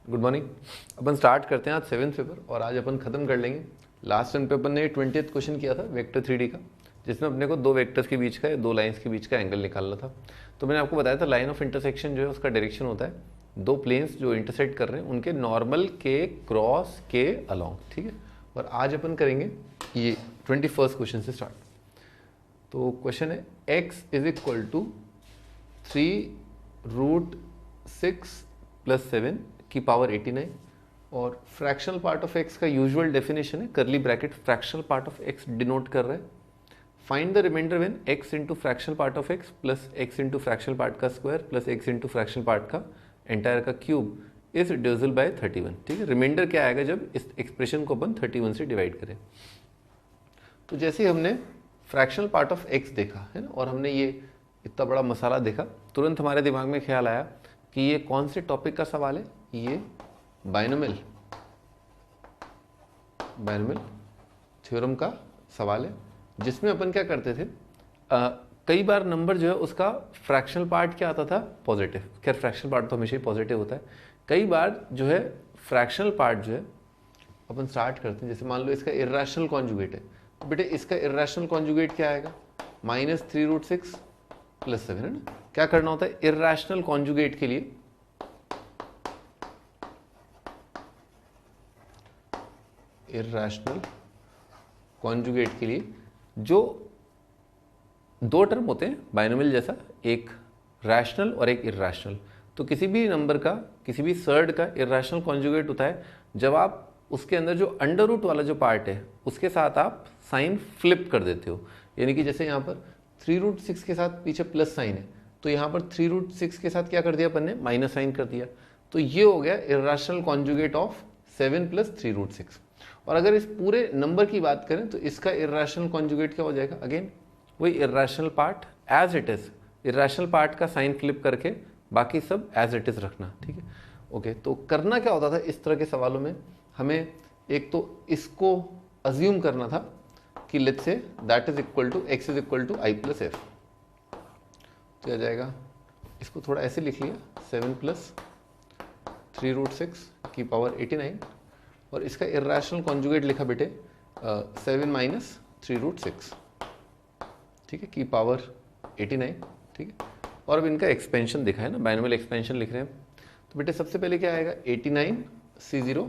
Good morning. अपन start करते हैं आज 7th पेपर और आज अपन खत्म कर लेंगे। लास्ट टाइम पे अपन ने 20th क्वेश्चन किया था वेक्टर 3D का, जिसमें अपने को दो वेक्टर्स के बीच का, दो लाइंस के बीच का एंगल निकालना था। तो मैंने आपको बताया था लाइन ऑफ इंटरसेक्शन जो है उसका डायरेक्शन होता है दो प्लेन्स जो इंटरसेक्ट कर रहे हैं उनके नॉर्मल के क्रॉस के अलॉन्ग, ठीक है। और आज अपन करेंगे ये 21st क्वेश्चन से स्टार्ट। तो क्वेश्चन है x इज इक्वल टू 3√6+7 की पावर 89 और फ्रैक्शनल पार्ट ऑफ x का यूजुअल डेफिनेशन है curly bracket fractional part of x denote कर रहा है। Find the remainder when x into fractional part of x plus x into fractional part का square plus x into fractional part का entire का cube is divisible by 31, ठीक है। Reminder क्या आएगा जब इस एक्सप्रेशन को अपन 31 से डिवाइड करें। तो जैसे ही हमने फ्रैक्शनल पार्ट ऑफ x देखा है ना, और हमने ये इतना बड़ा मसाला देखा, तुरंत हमारे दिमाग में ख्याल आया कि ये कौन से टॉपिक का सवाल है। ये बाइनोमियल थ्योरम का सवाल है, जिसमें अपन क्या करते थे, कई बार नंबर जो है उसका फ्रैक्शनल पार्ट क्या आता था, पॉजिटिव। खैर फ्रैक्शनल पार्ट तो हमेशा ही पॉजिटिव होता है। कई बार जो है फ्रैक्शनल पार्ट जो है अपन स्टार्ट करते हैं, जैसे मान लो इसका इर्रेशनल कॉन्जुगेट है, तो बेटे इसका इर्रेशनल कॉन्जुगेट क्या आएगा, -3√6+7, है ना। क्या करना होता है इर्रेशनल कॉन्जुगेट के लिए, इर्रेशनल कॉन्जुगेट के लिए जो दो टर्म होते हैं बाइनोमियल जैसा, एक रैशनल और एक इर्रेशनल। तो किसी भी नंबर का, किसी भी सर्ड का इर्रेशनल कॉन्जुगेट होता है जब आप उसके अंदर जो अंडर रूट वाला जो पार्ट है उसके साथ आप साइन फ्लिप कर देते हो। यानी कि जैसे यहाँ पर 3√6 के साथ पीछे प्लस साइन है, तो यहाँ पर 3√6 के साथ क्या कर दिया अपन ने, माइनस साइन कर दिया। तो ये हो गया इर्रेशनल कॉन्जुगेट ऑफ 7 + 3√6। और अगर इस पूरे नंबर की बात करें तो इसका इर्रेशनल कॉन्जुगेट क्या हो जाएगा, अगेन वही irrational part as it is, irrational part का साइन फ्लिप करके बाकी सब एज इट इज रखना, ठीक है। ओके, तो करना क्या होता था इस तरह के सवालों में, हमें एक तो इसको अज्यूम करना था कि let's say that is equal to x is equal to i + f। तो आ जाएगा, इसको थोड़ा ऐसे लिख लिया, 7 + 3√6 की पावर 89 और इसका इर्रेशनल कॉन्जुगेट लिखा बेटे 7 - 3√6, ठीक है, की पावर 89, ठीक है। और अब इनका एक्सपेंशन दिखा है ना, बाइनोमियल एक्सपेंशन लिख रहे हैं। तो बेटे सबसे पहले क्या आएगा, 89C0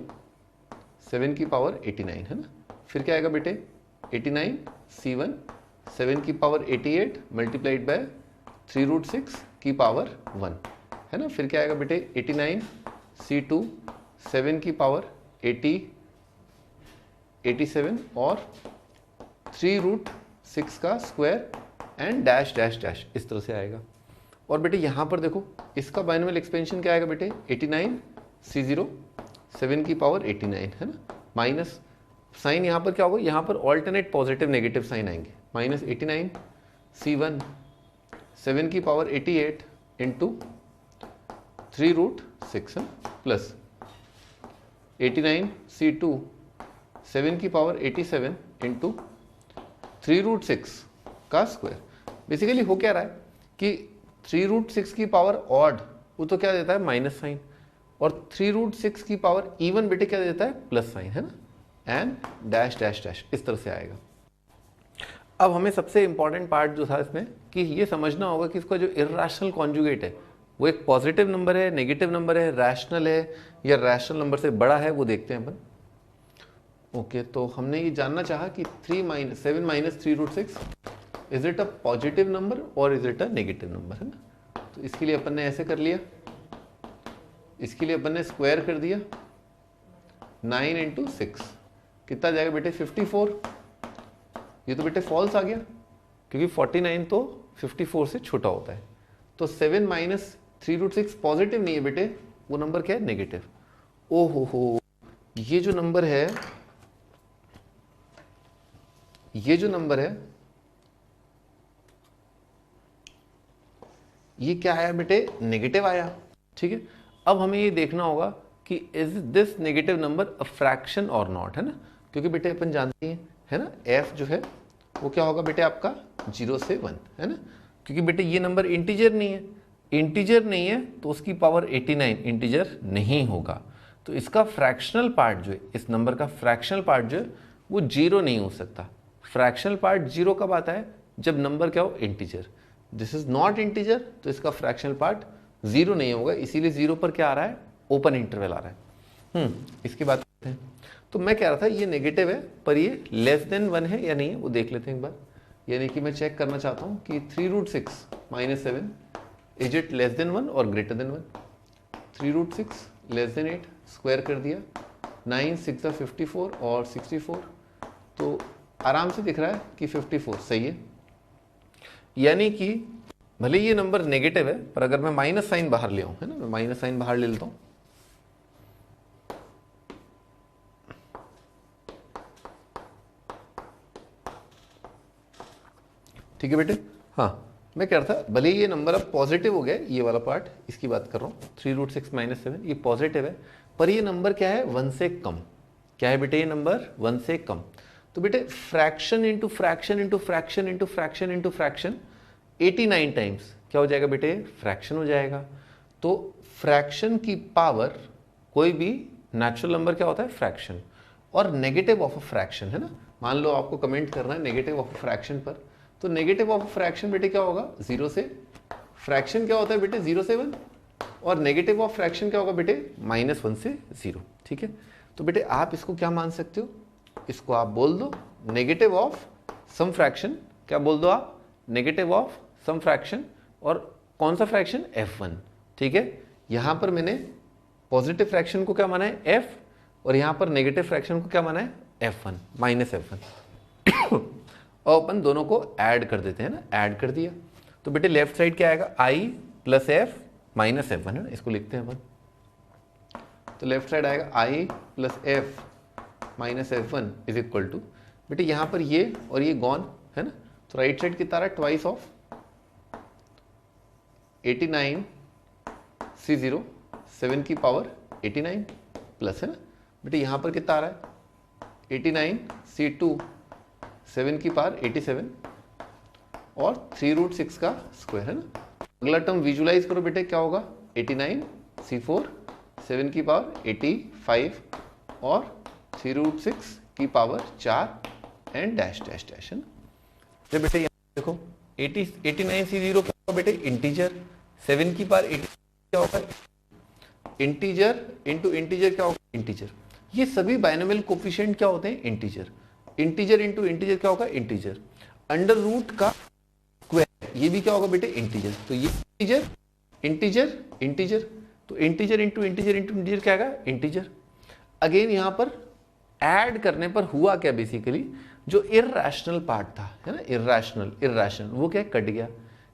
7 की पावर 89, है ना। फिर क्या आएगा बेटे 89C1 7 की पावर 88 मल्टीप्लाइड बाय 3√6 की पावर 1, है ना। फिर क्या आएगा बेटे 89C2 7 की पावर 87 और 3√6 का square and dash dash dash, इस तरह से आएगा। और बेटे यहाँ पर देखो इसका बाइनोमियल एक्सपेंशन क्या आएगा बेटे 89C0 7 की पावर 89, है ना, माइनस साइन यहाँ पर क्या होगा, यहाँ पर ऑल्टरनेट पॉजिटिव नेगेटिव साइन आएंगे, -89C1 7 की पावर 88 इंटू 3√6 प्लस 89C2 7 की पावर 87 इंटू 3√6 का स्क्वायर। बेसिकली हो क्या रहा है कि 3√6 की पावर ऑड वो तो क्या देता है माइनस साइन, और 3√6 की पावर इवन बेटे क्या देता है प्लस साइन, है ना, एंड डैश डैश डैश, इस तरह से आएगा। अब हमें सबसे इंपॉर्टेंट पार्ट जो था इसमें कि ये समझना होगा कि इसका जो इर्रेशनल कॉन्जुगेट है वो एक पॉजिटिव नंबर है, नेगेटिव नंबर है, रैशनल है या रैशनल नंबर से बड़ा है, वो देखते हैं अपन। ओके, तो हमने ये जानना चाहा कि 7 - 3√6 is it a positive number और is it a negative number, है ना। तो इसके लिए अपन ने ऐसे कर लिया, इसके लिए अपन ने स्क्वायर कर दिया 9 × 6 कितना जाएगा बेटे 54। ये तो बेटे फॉल्स आ गया क्योंकि 49 तो 54 से छोटा होता है। तो 7 - 3√6 पॉजिटिव नहीं है बेटे, वो नंबर क्या है, नेगेटिव। ओ हो, ये जो नंबर है, ये जो नंबर है ये क्या आया बेटे, नेगेटिव आया, ठीक है। अब हमें ये देखना होगा कि is this negative number a fraction और नॉट, है ना, क्योंकि बेटे अपन जानते हैं, है ना, f जो है वो क्या होगा बेटे आपका 0 से 1, है ना, क्योंकि बेटे ये नंबर इंटीजर नहीं है, इंटीजर नहीं है तो उसकी पावर 89 इंटीजर नहीं होगा। तो इसका फ्रैक्शनल पार्ट जो है, इस नंबर का फ्रैक्शनल पार्ट जो है वो जीरो नहीं हो सकता। फ्रैक्शनल पार्ट जीरो कब आता है? जब नंबर क्या हो? Integer. This is not integer, तो इसका फ्रैक्शनल पार्ट जीरो नहीं होगा, इसीलिए जीरो पर क्या आ रहा है? ओपन इंटरवल आ रहा है। इसकी बात करते हैं। तो मैं कह रहा था ये नेगेटिव है, पर ये लेस देन 1 है या नहीं है वो देख लेते हैं एक बार। यानी कि मैं चेक करना चाहता हूँ कि 3√6 - 7 इज इट लेस देन 1 और greater than 1? 3√6 less than 8, square कर दिया, 9 6 54 और 64, तो आराम से दिख रहा है कि 54 सही है। यानी कि भले ये नंबर नेगेटिव है, पर अगर मैं माइनस साइन बाहर ले आऊं, है ना, मैं माइनस साइन बाहर ले लेता हूं, ठीक है बेटे। हाँ, मैं कह रहा था भले ये नंबर अब पॉजिटिव हो गया, ये वाला पार्ट इसकी बात कर रहा हूँ, 3√6 - 7 ये पॉजिटिव है, पर ये नंबर क्या है? 1 से कम। क्या है बेटे? ये नंबर 1 से कम। तो बेटे fraction into fraction into fraction into fraction into fraction 89 times क्या हो जाएगा बेटे? फ्रैक्शन हो जाएगा। तो फ्रैक्शन की पावर, कोई भी नेचुरल नंबर क्या होता है? फ्रैक्शन। और नेगेटिव ऑफ अ फ्रैक्शन, है ना, मान लो आपको कमेंट करना है नेगेटिव ऑफ अ फ्रैक्शन पर, तो नेगेटिव ऑफ फ्रैक्शन बेटे क्या होगा? 0 से। फ्रैक्शन क्या होता है बेटे? 0 से 1। और नेगेटिव ऑफ फ्रैक्शन क्या होगा बेटे? -1 से 0। ठीक है, तो बेटे आप इसको क्या मान सकते हो? इसको आप बोल दो नेगेटिव ऑफ सम फ्रैक्शन। क्या बोल दो आप? Negative of some fraction. और कौन सा फ्रैक्शन? f1। ठीक है, यहां पर मैंने पॉजिटिव फ्रैक्शन को क्या माना है? f, और यहां पर नेगेटिव फ्रैक्शन को क्या माना है? f1 -f1। और अपन दोनों को ऐड कर देते हैं ना, ऐड कर दिया, तो बेटे लेफ्ट साइड क्या आएगा? i + f - f1, है ना, इसको लिखते हैं अपन। तो लेफ्ट साइड आएगा i + f - f1 is equal to, बेटे यहां पर ये और ये गॉन, है ना, तो राइट साइड कितना आ रहा है? ट्वाइस ऑफ 89 C0 7 की पावर 89 प्लस, है ना, बेटे यहां पर कितना आ रहा है? 89 C2 7 की पावर 87 और 3√6 का स्क्वायर, है ना। अगला टर्म विजुलाइज करो बेटे, क्या होगा? 89 C4 7 की पावर 85 और 3√6 की power 4 and dash dash dash, है ना। तो बेटे यहाँ देखो 89 C0 क्या होगा बेटे? इंटीजर। 7 की पावर 80 क्या होगा? इंटीजर इंटू इंटीजर क्या होगा? इंटीजर। ये सभी बाइनोमियल कोफिशिएंट क्या होते हैं? इंटीजर। इंटीजर इंटू इंटीजर क्या होगा? इंटीजर। अंडर रूट का स्क्वायर, ये भी क्या होगा बेटे? इंटीजर। तो ये इंटीजर इंटीजर इंटीजर, तो integer into integer into integer क्या आएगा? इंटीजर। अगेन यहां पर ऐड करने पर हुआ क्या? बेसिकली जो इररेशनल पार्ट था, है ना, इररेशनल वो क्या कट गया,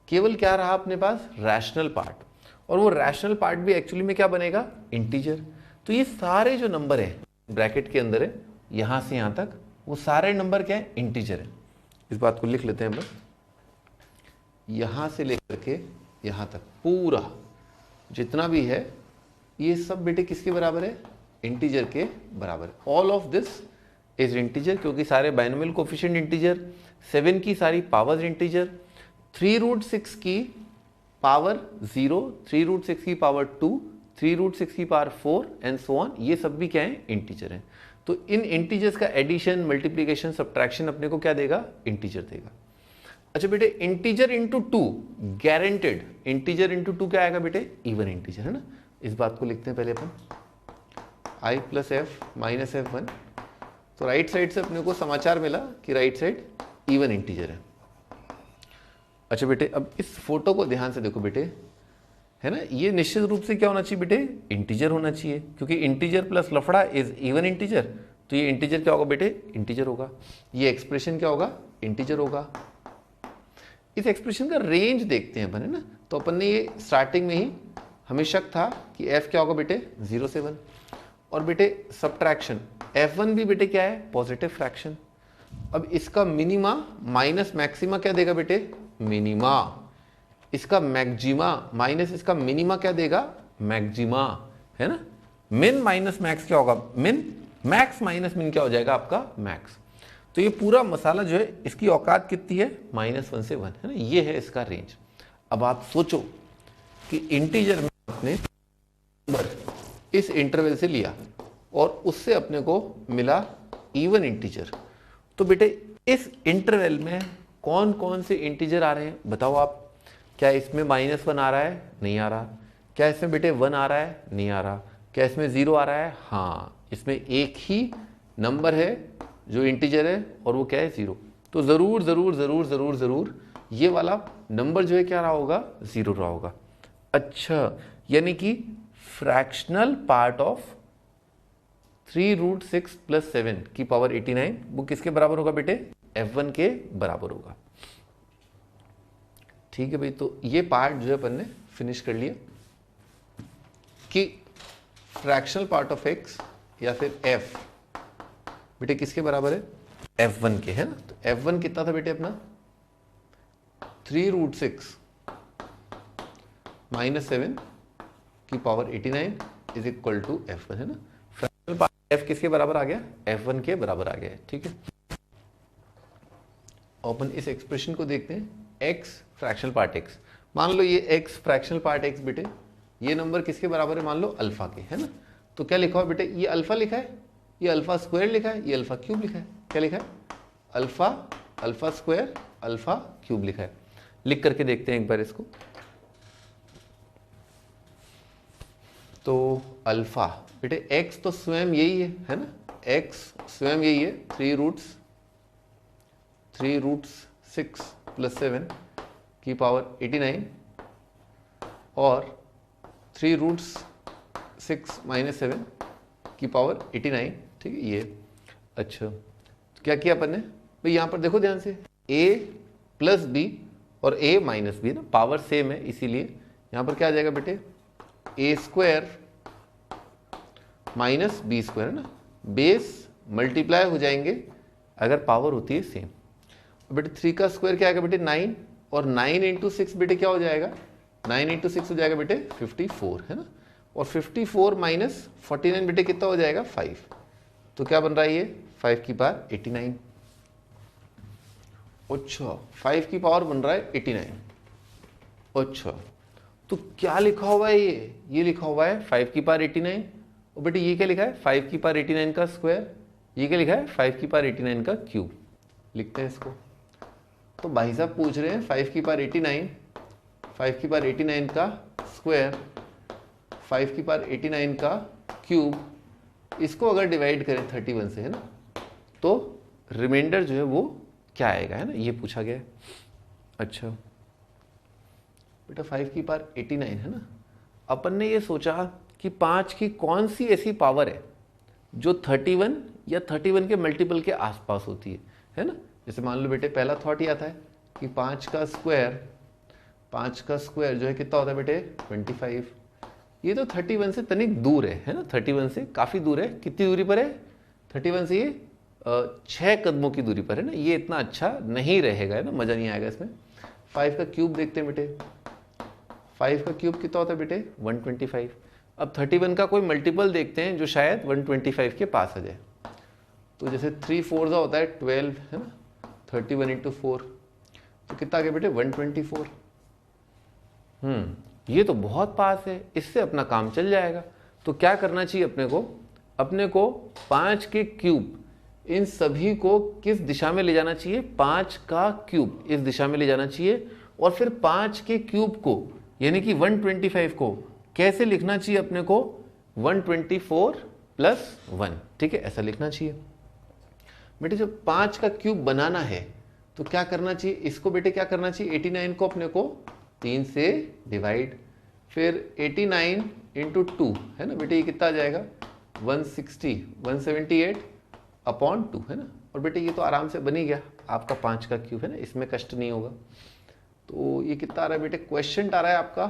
केवल क्या रहा अपने पास? Rational part. और वो रैशनल पार्ट भी एक्चुअली में क्या बनेगा? इंटीजर। तो ये सारे जो नंबर है ब्रैकेट के अंदर है, यहां से यहां तक, वो सारे नंबर क्या है? इंटीजर है। इस बात को लिख लेते हैं बस, यहां से लेकर के यहां तक पूरा जितना भी है ये सब बेटे किसके बराबर है? इंटीजर के बराबर। All of this is integer, क्योंकि सारे बाइनोमियल कोफिशिएंट इंटीजर, 7 की सारी पावर्स इंटीजर, 3√6 की पावर 0, 3√6 की पावर 2, 3√6 की पावर 4 एंड सो ऑन, ये सब भी क्या है? इंटीजर है। तो इन इंटीजर्स का एडिशन, मल्टीप्लिकेशन, सब्ट्रैक्शन अपने को क्या देगा? इंटीजर देगा। अच्छा बेटे integer into 2 guaranteed, integer into 2 क्या आएगा बेटे? इवन इंटीजर, है ना। इस बात को लिखते हैं पहले अपन, i + f - f1। तो राइट साइड से अपने को समाचार मिला कि राइट साइड इवन इंटीजर है। अच्छा बेटे अब इस फोटो को ध्यान से देखो बेटे, है ना, ये निश्चित रूप से क्या होना चाहिए बेटे? इंटीजर होना चाहिए, क्योंकि इंटीजर प्लस लफड़ा इज इवन इंटीजर। तो ये इंटीजर क्या होगा बेटे? इंटीजर होगा। ये एक्सप्रेशन क्या होगा? इंटीजर होगा। इस एक्सप्रेशन का रेंज देखते हैं अपन, है ना। तो अपन ने ये स्टार्टिंग में ही हमें शक था कि f क्या होगा बेटे? 0 से 1। और बेटे सब्ट्रैक्शन f1 भी बेटे क्या है? Positive fraction. अब इसका मिनिमा माइनस मैक्सिमा क्या देगा बेटे? मिनिमा। इसका मैक्सिमा माइनस इसका मिनिमा क्या देगा? मैक्सिमा, है ना। मिन माइनस मैक्स क्या होगा? मिन। मैक्स माइनस मिन क्या हो जाएगा? आपका मैक्स। तो ये पूरा मसाला जो है इसकी औकात कितनी है? -1 से 1, है ना। ये है इसका रेंज। अब आप सोचो कि इंटीजर में आपने नंबर इस इंटरवल से लिया और उससे अपने को मिला इवन इंटीजर। तो बेटे इस इंटरवल में कौन कौन से इंटीजर आ रहे हैं बताओ आप। क्या इसमें -1 आ रहा है? नहीं आ रहा। क्या इसमें बेटे 1 आ रहा है? नहीं आ रहा। क्या इसमें 0 आ रहा है? हाँ, इसमें एक ही नंबर है जो इंटीजर है और वो क्या है? 0। तो जरूर जरूर जरूर जरूर जरूर ये वाला नंबर जो है क्या रहा होगा? 0 रहा होगा। अच्छा, यानी कि फ्रैक्शनल पार्ट ऑफ 3√6 + 7 की पावर 89 वो किसके बराबर होगा बेटे? f1 के बराबर होगा। ठीक है भाई, तो ये पार्ट जो है अपन ने फिनिश कर लिया कि फ्रैक्शनल पार्ट ऑफ x या फिर f बेटे किसके बराबर है? f1 के, है ना। तो f1 कितना था बेटे अपना? 3√6 - 7 की power 89 is equal to f1, है ना। फ्रैक्शनल पार्ट f किसके बराबर आ गया? f1 के बराबर आ गया है। ठीक है, अपन इस एक्सप्रेशन को देखते हैं। x फ्रैक्शनल पार्ट x, मान लो ये x फ्रैक्शनल पार्ट x बेटे ये नंबर किसके बराबर है? मान लो अल्फा के, है ना। तो क्या लिखा हुआ बेटे? ये अल्फा लिखा है, ये अल्फा स्क्वायर लिखा है, ये अल्फा क्यूब लिखा है। क्या लिखा है? Alpha, alpha square, alpha cube लिखा है। लिख करके देखते हैं एक बार इसको। तो अल्फा बेटे x तो स्वयं यही है ना। x स्वयं यही है 3√6 + 7 की पावर 89 और 3√6 - 7 की पावर 89। ठीक है ये। अच्छा, तो क्या किया अपन ने भाई? यहां पर देखो ध्यान से, a + b और a - b ना, पावर सेम है, इसीलिए यहां पर क्या आ जाएगा बेटे? a² - b² है ना। बेस मल्टीप्लाई हो जाएंगे अगर पावर होती है सेम। बेटे 3 का स्क्वायर क्या आएगा बेटे? 9 और 9 × 6 बेटे क्या हो जाएगा? 9 × 6 हो जाएगा बेटे 54, है ना। और 54 - 49 बेटे कितना हो जाएगा? 5। तो क्या बन रहा है ये? 5 की पावर 89। अच्छा, 5 की पावर बन रहा है 89। अच्छा, तो क्या लिखा हुआ है ये? ये लिखा हुआ है 5 की पावर 89। और बेटे ये क्या लिखा है? 5 की पावर 89 का स्क्वायर। ये क्या लिखा है? 5 की पावर 89 का क्यूब। लिखते हैं इसको। तो भाई साहब पूछ रहे हैं 5 की पावर 89, 5 की पावर 89 का स्क्वायर, 5 की पावर 89 का क्यूब, इसको अगर डिवाइड करें 31 से, है ना, तो रिमाइंडर जो है वो क्या आएगा, है ना, ये पूछा गया है। अच्छा बेटा 5 की पावर 89 है ना। अपन ने ये सोचा कि 5 की कौन सी ऐसी पावर है जो 31 या 31 के मल्टीपल के आसपास होती है ना। जैसे मान लो बेटे पहला थॉट ये आता है कि 5 का स्क्वायर जो है कितना होता है बेटे? 25। ये तो 31 से तनिक दूर है ना, 31 से काफ़ी दूर है। कितनी दूरी पर है? 31 से ये 6 कदमों की दूरी पर है ना। ये इतना अच्छा नहीं रहेगा, है ना, मज़ा नहीं आएगा इसमें। 5 का क्यूब देखते हैं बेटे। 5 का क्यूब कितना होता है बेटे? 125। अब 31 का कोई मल्टीपल देखते हैं जो शायद 125 के पास आ जाए। तो जैसे 3 4 होता है 12, है ना। 31 × 4 तो कितना आ गया बेटे? 124। ये तो बहुत पास है, इससे अपना काम चल जाएगा। तो क्या करना चाहिए अपने को 5 के क्यूब इन सभी को किस दिशा में ले जाना चाहिए? 5 का क्यूब इस दिशा में ले जाना चाहिए। और फिर 5 के क्यूब को यानी कि 125 को कैसे लिखना चाहिए अपने को? 124 + 1। ठीक है, ऐसा लिखना चाहिए बेटे। जब 5 का क्यूब बनाना है तो क्या करना चाहिए? इसको बेटे क्या करना चाहिए? 89 को अपने को 3 से डिवाइड, फिर 89 × 2 है ना बेटे, ये कितना आ जाएगा? 178/2 है ना। और बेटे ये तो आराम से बन ही गया आपका 5 का क्यूब, है ना, इसमें कष्ट नहीं होगा। तो ये कितना आ रहा है बेटे? क्वेश्चन आ रहा है आपका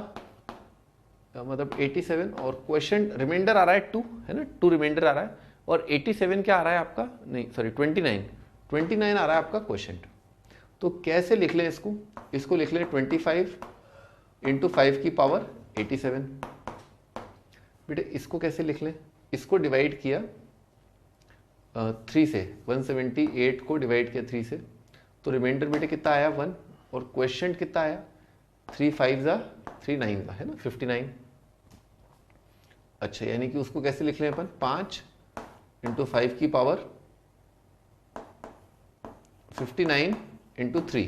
मतलब 87 और क्वेश्चन रिमाइंडर आ रहा है 2, है ना, 2 रिमाइंडर आ रहा है। और 87 क्या आ रहा है आपका? नहीं सॉरी 29 आ रहा है आपका क्वेश्चन। तो कैसे लिख लें इसको लिख लें 25 × 5 की पावर 87। बेटे इसको कैसे लिख लें? इसको डिवाइड किया 3 से, 178 को डिवाइड किया 3 से, तो रिमाइंडर बेटे कितना आया? 1। और क्वेश्चन कितना आया? 3 5 = 3 9 है ना, 59। अच्छा, यानी कि उसको कैसे लिख लें अपन, 5 इंटू 5 की पावर 59 इंटू 3।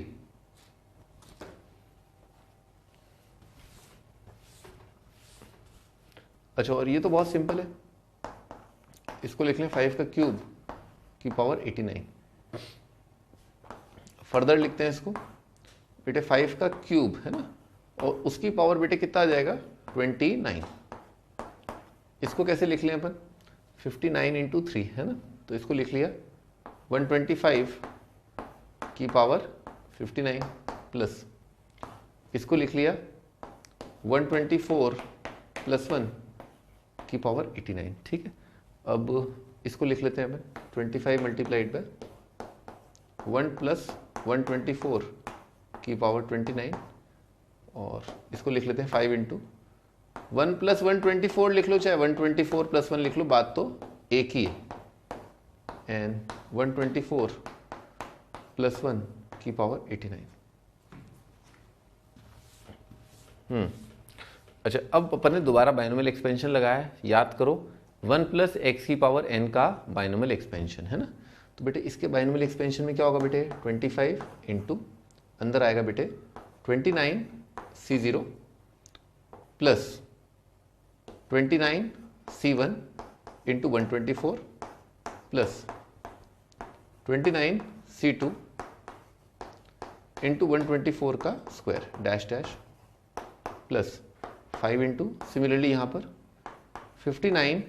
अच्छा, और ये तो बहुत सिंपल है, इसको लिख लें 5 का क्यूब की पावर 89। फर्दर लिखते हैं इसको बेटे, 5 का क्यूब है ना, और उसकी पावर बेटे कितना आ जाएगा 29। इसको कैसे लिख लें अपन, 59 इंटू 3 है ना, तो इसको लिख लिया 125 की पावर 59 प्लस इसको लिख लिया 124 प्लस 1 की पावर 89। ठीक है, अब इसको लिख लेते हैं अपन 25 मल्टीप्लाइड बाय 1 प्लस 124 की पावर 29, और इसको लिख लेते हैं 5 इंटू 1 प्लस 124 लिख लो, चाहे 124 प्लस 1 लिख लो, बात तो एक ही है, एंड 124 प्लस 1 की पावर 89। अच्छा, अब अपन ने दोबारा बाइनोमियल एक्सपेंशन लगाया, याद करो 1 प्लस एक्स की पावर n का बाइनोमियल एक्सपेंशन है ना, तो बेटे इसके बाइनोमियल एक्सपेंशन में क्या होगा बेटे, 25 इंटू अंदर आएगा बेटे 29 C0 plus 29 C1 into 124 plus 29 C2 into 124 का square dash dash plus 5 into similarly यहाँ पर 59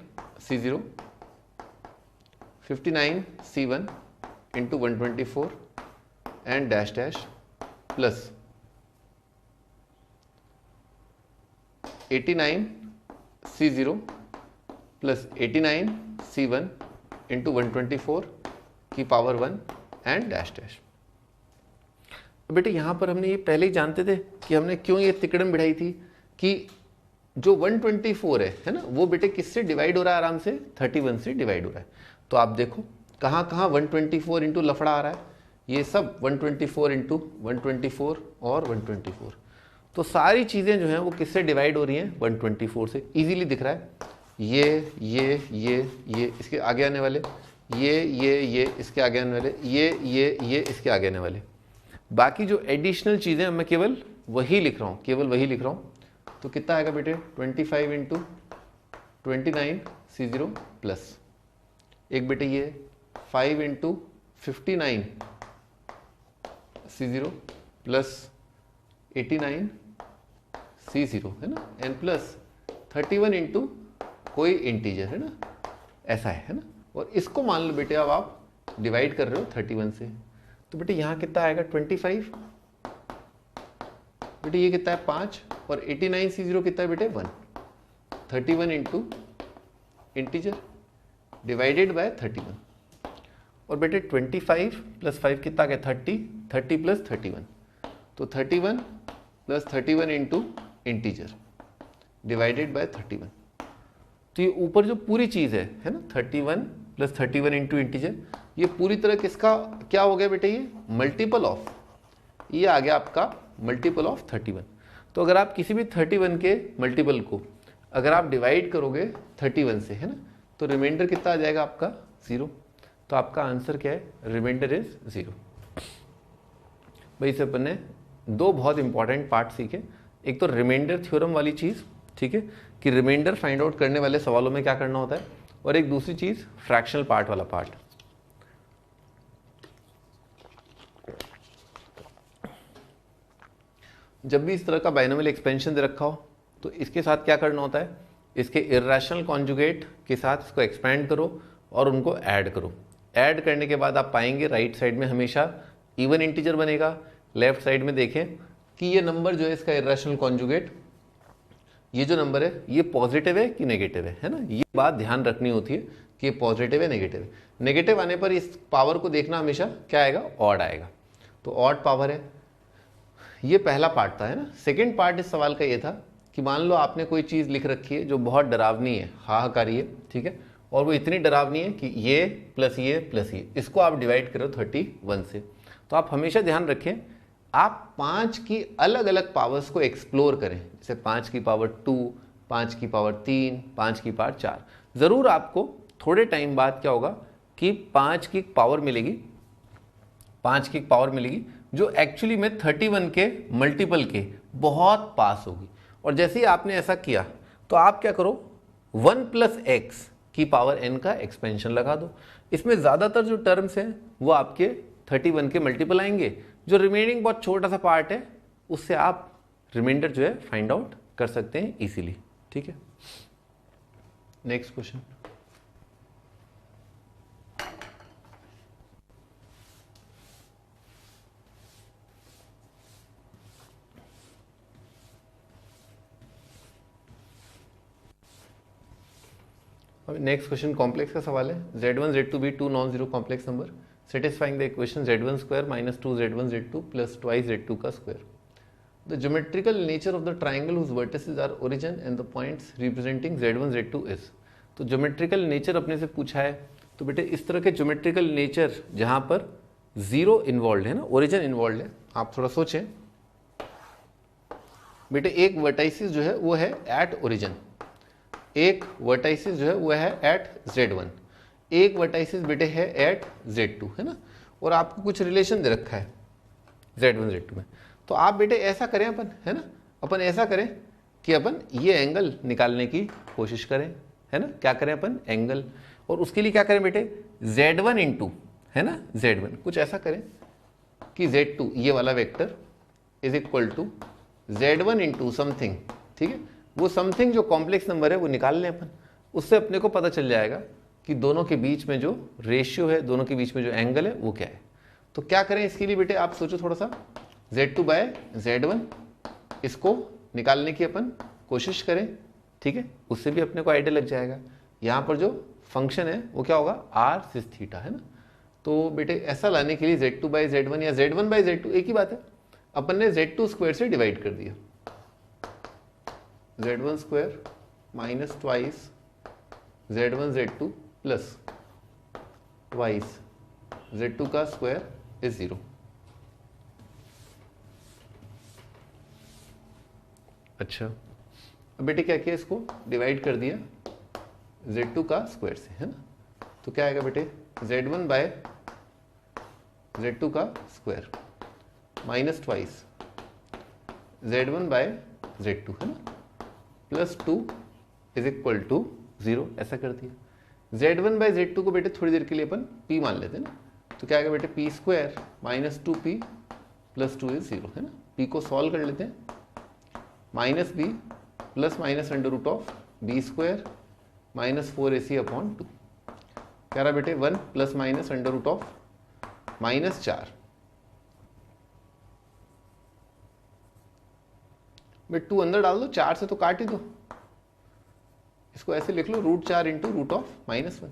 C0 59 C1 into 124 and dash dash plus 89 C0 plus 89 C1 into 124 की पावर 1 एंड डैश डैश। बेटे यहाँ पर हमने ये पहले ही जानते थे कि हमने क्यों ये तिकड़म बिठाई थी कि जो 124 है ना, वो बेटे किससे डिवाइड हो रहा है, आराम से 31 से डिवाइड हो रहा है। तो आप देखो कहाँ कहाँ 124 इंटू लफड़ा आ रहा है, ये सब 124 इंटू 124 और 124, तो सारी चीज़ें जो हैं वो किससे डिवाइड हो रही हैं, 124 से। इजीली दिख रहा है, ये इसके आगे आने वाले, ये इसके आगे आने वाले, ये इसके आगे आने वाले, बाकी जो एडिशनल चीज़ें मैं केवल वही लिख रहा हूँ, केवल वही लिख रहा हूँ। तो कितना आएगा बेटे, 25 इंटू 29 C0 प्लस एक बेटे ये 5 इंटू 59 C0 प्लस 89 C0 है ना, एन प्लस 31 इंटू कोई इंटीजर है ना, ऐसा है ना, और इसको मान लो बेटे अब आप डिवाइड कर रहे हो 31 से, तो बेटे यहाँ कितना आएगा 25, बेटे ये कितना है 5, और 89 C0 कितना है बेटे 1, 31 इंटू इंटीजर डिवाइडेड बाय 31, और बेटे 25 प्लस 5 कितना गया 30, 30 प्लस 31, तो 31 plus 31 into integer divided by 31। तो ये ऊपर जो पूरी चीज़ है ना, 31 प्लस 31 इंटू इंटीजर, ये पूरी तरह किसका क्या हो गया बेटे, ये मल्टीपल ऑफ, ये आ गया आपका मल्टीपल ऑफ 31। तो अगर आप किसी भी 31 के मल्टीपल को अगर आप डिवाइड करोगे 31 से है ना, तो रिमाइंडर कितना आ जाएगा आपका 0। तो आपका आंसर क्या है, रिमाइंडर इज 0। भाई से अपन ने दो बहुत इंपॉर्टेंट पार्ट सीखे, एक तो रिमाइंडर थ्योरम वाली चीज़, ठीक है, कि रिमाइंडर फाइंड आउट करने वाले सवालों में क्या करना होता है, और एक दूसरी चीज़ फ्रैक्शनल पार्ट वाला पार्ट। जब भी इस तरह का बाइनोमियल एक्सपेंशन दे रखा हो तो इसके साथ क्या करना होता है, इसके इर्रेशनल कॉन्जुगेट के साथ इसको एक्सपेंड करो और उनको ऐड करो। ऐड करने के बाद आप पाएंगे राइट साइड में हमेशा इवन इंटीजर बनेगा, लेफ्ट साइड में देखें कि ये नंबर जो है इसका इर्रेशनल कॉन्जुगेट, ये जो नंबर है ये पॉजिटिव है कि नेगेटिव है ना, ये बात ध्यान रखनी होती है कि ये पॉजिटिव है नेगेटिव है। नेगेटिव आने पर इस पावर को देखना हमेशा क्या आएगा, ऑड आएगा, तो ऑड पावर है। ये पहला पार्ट था है ना। सेकेंड पार्ट इस सवाल का ये था कि मान लो आपने कोई चीज़ लिख रखी है जो बहुत डरावनी है, हाहाकारी है, ठीक है, और वो इतनी डरावनी है कि ये प्लस ये, इसको आप डिवाइड करो 31 से। तो आप हमेशा ध्यान रखें आप 5 की अलग अलग पावर्स को एक्सप्लोर करें, जैसे 5 की पावर 2, 5 की पावर 3, 5 की पावर 4। ज़रूर आपको थोड़े टाइम बाद क्या होगा कि 5 की पावर मिलेगी, 5 की पावर मिलेगी जो एक्चुअली में 31 के मल्टीपल के बहुत पास होगी। और जैसे ही आपने ऐसा किया तो आप क्या करो, 1 प्लस एक्स की पावर n का एक्सपेंशन लगा दो। इसमें ज़्यादातर जो टर्म्स हैं वो आपके 31 के मल्टीपल आएंगे, जो रिमेनिंग बहुत छोटा सा पार्ट है उससे आप रिमाइंडर जो है फाइंड आउट कर सकते हैं इजीली। ठीक है, next question. Next question complex का सवाल है। Z1 Z2 be two non zero complex number satisfying the equation Z1 square minus 2Z1 Z2 plus twice Z2 का square. The geometrical nature of the triangle whose vertices are origin and the points representing Z1 Z2 is. तो geometrical nature अपने से पूछा है, तो बेटे इस तरह के ज्योमेट्रिकल नेचर जहां पर जीरो इन्वॉल्व है ना, ओरिजिन इन्वॉल्व है, आप थोड़ा सोचें बेटे। एक वर्टाइसिस जो है वो है एट ओरिजिन, एक वर्टाइसिस जो है वो है एट Z1, एक वर्टाइसिस बेटे है एट Z2, है ना। और आपको कुछ रिलेशन दे रखा है Z1 Z2 में। तो आप बेटे ऐसा करें अपन, है ना, अपन ऐसा करें कि अपन ये एंगल निकालने की कोशिश करें, है ना। क्या करें अपन, एंगल। और उसके लिए क्या करें बेटे, Z1 इंटू, है ना, Z1 कुछ ऐसा करें कि Z2 ये वाला vector is equal to Z1 into something. ठीक है, वो समथिंग जो कॉम्प्लेक्स नंबर है वो निकाल लें अपन। उससे अपने को पता चल जाएगा कि दोनों के बीच में जो रेशियो है, दोनों के बीच में जो एंगल है वो क्या है। तो क्या करें इसके लिए बेटे, आप सोचो थोड़ा सा। Z2 बाय Z1 इसको निकालने की अपन कोशिश करें। ठीक है, उससे भी अपने को आइडिया लग जाएगा। यहाँ पर जो फंक्शन है वो क्या होगा, आर सिस थीटा, है ना। तो बेटे ऐसा लाने के लिए Z2 बाय Z1 या Z1 बाय Z2 एक ही बात है, अपन ने Z2 स्क्वायर से डिवाइड कर दिया। Z1 square minus twice Z1 Z2 plus twice Z2 का स्क्वायर इज 0। अच्छा, अब बेटे क्या किया, इसको डिवाइड कर दिया Z2 का स्क्वायर से, है ना। तो क्या आएगा बेटे, Z1 बाय Z2 का square minus twice Z1 bye Z2, है ना, प्लस 2 इज इक्वल टू 0। ऐसा कर दिया। Z1 बाय Z2 को बेटे थोड़ी देर के लिए अपन P मान लेते हैं ना। तो क्या आएगा बेटे, P square minus 2P plus 2 is 0, है ना। P को सॉल्व कर लेते हैं, minus B plus minus under root of B square minus 4AC upon 2। क्या रहा बेटे, 1 plus minus under root of minus 4। बेट 2 अंदर डाल दो, 4 से तो काट ही दो। इसको ऐसे लिख लो, √4 into root of -1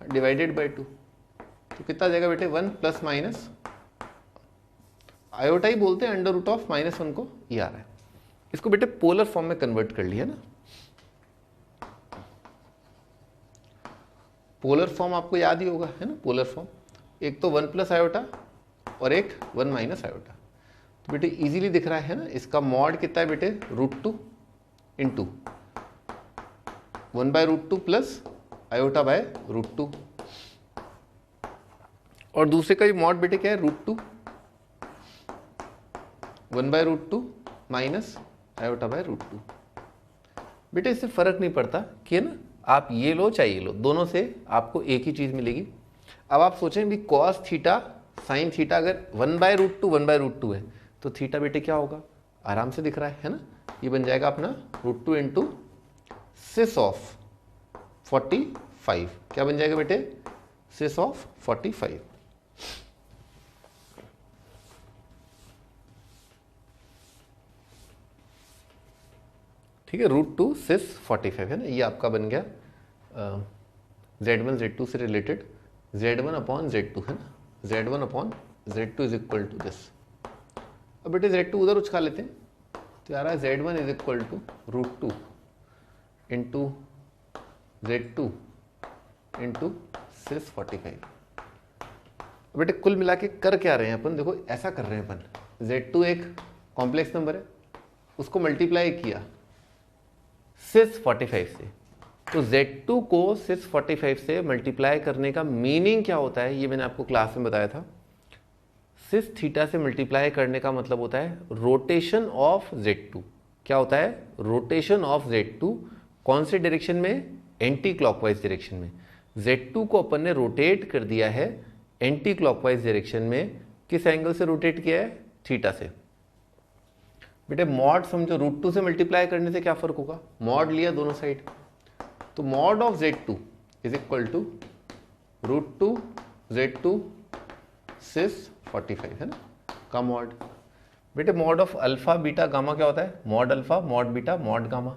divided by 2। तो कितना जाएगा बेटे, 1 प्लस माइनस आयोटा ही बोलते हैं, अंडर रूट ऑफ -1 को ये आ रहा है। इसको बेटे पोलर फॉर्म में कन्वर्ट कर लिया ना। पोलर फॉर्म आपको याद ही होगा, है ना। पोलर फॉर्म एक तो 1 प्लस आयोटा और एक 1 माइनस आयोटा। तो बेटे इजीली दिख रहा है ना। इसका मॉड कितना है बेटे, √2 into 1 by √2 plus iota by √2। और दूसरे का मॉड बेटे क्या है, √2 1 बाय √2 माइनस आयोटा बाय √2। बेटे इससे फर्क नहीं पड़ता कि, है ना, आप ये लो चाहे ये लो, दोनों से आपको एक ही चीज मिलेगी। अब आप सोचें भी कॉस थीटा साइन थीटा अगर 1 बाय √2 है तो थीटा बेटे क्या होगा, आराम से दिख रहा है ना। ये बन जाएगा अपना √2 इंटू सिस ऑफ 45। क्या बन जाएगा बेटे, सिस ऑफ 45। ठीक है, √2 सिस 45 है ना। ये आपका बन गया Z1 Z2 से रिलेटेड Z1 अपॉन Z2, है ना। Z1 upon Z2 is equal to this. अब बेटे Z2 उधर उचका लेते हैं, तो आ रहा है Z1 is equal to √2 into Z2 into cis 45। बेटे कुल मिला के कर क्या रहे हैं अपन, देखो ऐसा कर रहे हैं अपन। Z2 एक कॉम्प्लेक्स नंबर है, उसको मल्टीप्लाई किया सिस 45 से। तो Z2 को सिस 45 से मल्टीप्लाई करने का मीनिंग क्या होता है, ये मैंने आपको क्लास में बताया था। सिस थीटा से मल्टीप्लाई करने का मतलब होता है रोटेशन ऑफ Z2। क्या होता है? Rotation of Z2। कौन से डायरेक्शन में? एंटी क्लॉकवाइज डायरेक्शन में। Z2 को अपन ने रोटेट कर दिया है एंटी क्लॉकवाइज डायरेक्शन में। किस एंगल से रोटेट किया है? थीटा से। बेटे मॉड समझो, √2 से मल्टीप्लाई करने से क्या फर्क होगा? मॉड लिया दोनों साइड, तो mod of Z2 is equal to √2 Z2 cis 45 है ना, का मॉड। बेटे mod of alpha beta gamma क्या होता है? Mod alpha mod beta mod gamma.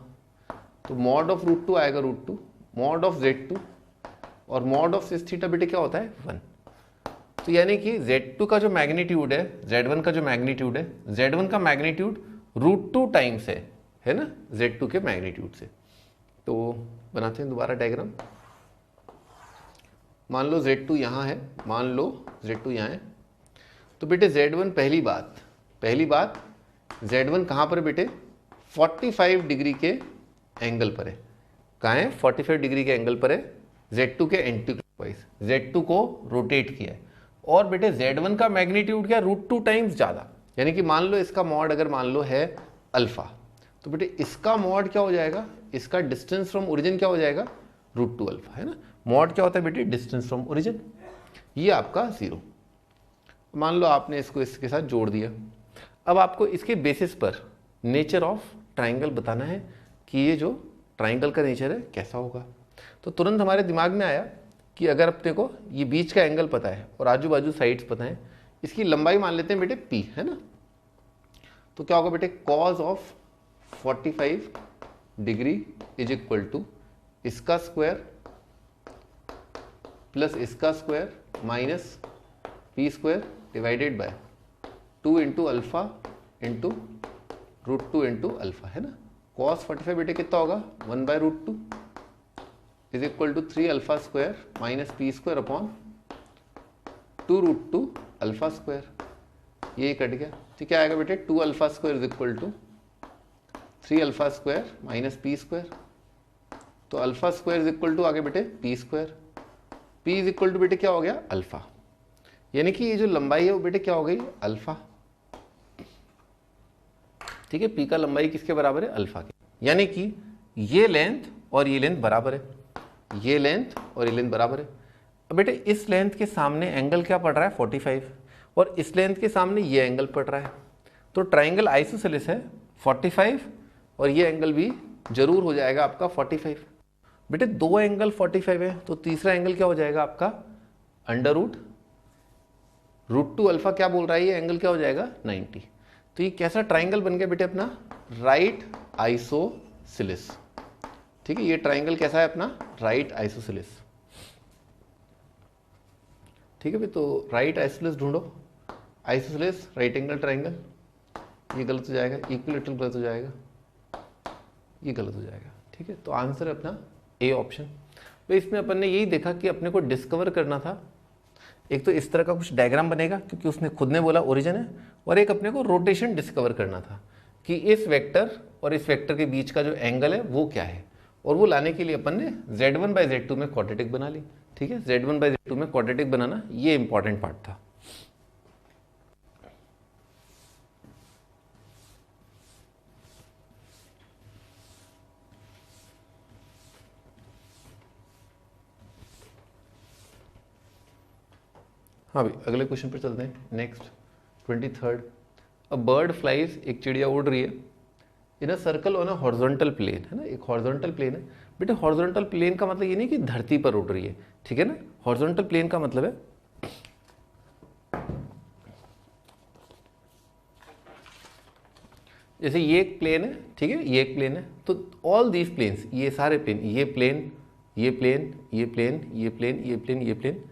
तो मॉड ऑफ √2 आएगा √2, मॉड ऑफ Z2 और मॉड ऑफ सिस थीटा बेटे क्या होता है? 1। तो यानी कि Z2 का जो मैग्नीट्यूड है, Z1 का जो मैग्नीट्यूड है, Z1 का मैग्नीट्यूड √2 टाइम्स है ना Z2 के मैग्नीट्यूड से। तो बनाते हैं दोबारा डायग्राम। मान लो Z2 यहाँ है, मान लो Z2 यहाँ है, तो बेटे Z1 पहली बात Z1 कहाँ पर बेटे? 45 डिग्री के एंगल पर है। कहाँ है? 45 डिग्री के एंगल पर है, Z2 के एंटी क्लॉकवाइज। Z2 को रोटेट किया है और बेटे Z1 का मैग्नीट्यूड क्या? √2 टाइम्स ज़्यादा। यानी कि मान लो इसका मॉड अगर मान लो है अल्फा, तो बेटे इसका मॉड क्या हो जाएगा? इसका डिस्टेंस फ्रॉम ओरिजिन क्या हो जाएगा? √2 अल्फा है ना। मॉड क्या होता है बेटे? Distance from origin. ये आपका 0। मान लो आपने इसको इसके साथ जोड़ दिया। अब आपको इसके बेसिस पर नेचर ऑफ ट्राइंगल बताना है कि ये जो ट्राइंगल का नेचर है कैसा होगा। तो तुरंत हमारे दिमाग में आया कि अगर अपने को ये बीच का एंगल पता है और आजू बाजू साइड्स पता है, इसकी लंबाई मान लेते हैं बेटे p है ना। तो क्या होगा बेटे? Cos of 45 degree is equal to इसका स्क्वायर प्लस इसका square minus p square divided by 2 into alpha into √2 into alpha है ना। कॉस 45 बेटे कितना होगा? 1/√2 is equal to 3 alpha square minus p square upon 2√2 alpha square. ये cut गया तो क्या आएगा बेटे? 2 alpha square is equal to 3 alpha square minus p square. तो alpha square is equal to आगे बेटे p square. p is equal to बेटे क्या हो गया? अल्फा। यानी कि ये जो लंबाई है वो बेटे क्या हो गई? अल्फा। ठीक है, p का लंबाई किसके बराबर है? अल्फा के। यानी कि ये लेंथ और ये लेंथ बराबर है, ये लेंथ और ये लेंथ बराबर है। अब बेटे इस लेंथ के सामने एंगल क्या पड़ रहा है? 45 और इस लेंथ के सामने ये एंगल पड़ रहा है। तो ट्राइंगल आइसोसेलेस है 45 और ये एंगल भी जरूर हो जाएगा आपका 45। बेटे दो एंगल 45 है तो तीसरा एंगल क्या हो जाएगा आपका? √2 अल्फा क्या बोल रहा है? ये एंगल क्या हो जाएगा? 90। तो ये कैसा ट्राइंगल बन गया बेटे अपना? Right isosceles. ठीक है, ये ट्राइंगल कैसा है अपना? Right isosceles. ठीक है भाई, तो राइट आइसोसेलेस ढूंढो। आइसोसेलेस राइट एंगल ट्राइंगल, ये गलत हो जाएगा, इक्विलैटरल गलत हो जाएगा, ये गलत हो जाएगा। ठीक है, तो आंसर है अपना ए ऑप्शन। तो इसमें अपन ने यही देखा कि अपने को डिस्कवर करना था, एक तो इस तरह का कुछ डायग्राम बनेगा क्योंकि उसने खुद ने बोला ओरिजिन है, और एक अपने को रोटेशन डिस्कवर करना था कि इस वेक्टर और इस वेक्टर के बीच का जो एंगल है वो क्या है, और वो लाने के लिए अपन ने Z1/Z2 में क्वाड्रेटिक बना ली। ठीक है, Z1/Z2 में क्वाड्रेटिक बनाना ये इंपॉर्टेंट पार्ट था। हाँ भाई, अगले क्वेश्चन पर चलते हैं। Next 23rd, a bird flies, एक चिड़िया उड़ रही है in a circle on a horizontal plane, है ना, एक हॉरिजॉन्टल प्लेन है। बेटे हॉरिजॉन्टल प्लेन का मतलब ये नहीं कि धरती पर उड़ रही है, ठीक है ना। हॉरिजॉन्टल प्लेन का मतलब है जैसे ये एक प्लेन है, ठीक है, ये एक प्लेन है, तो ऑल दीज प्लेन्स, ये सारे प्लेन, ये प्लेन, ये प्लेन, ये प्लेन, ये प्लेन, ये प्लेन, ये प्लेन,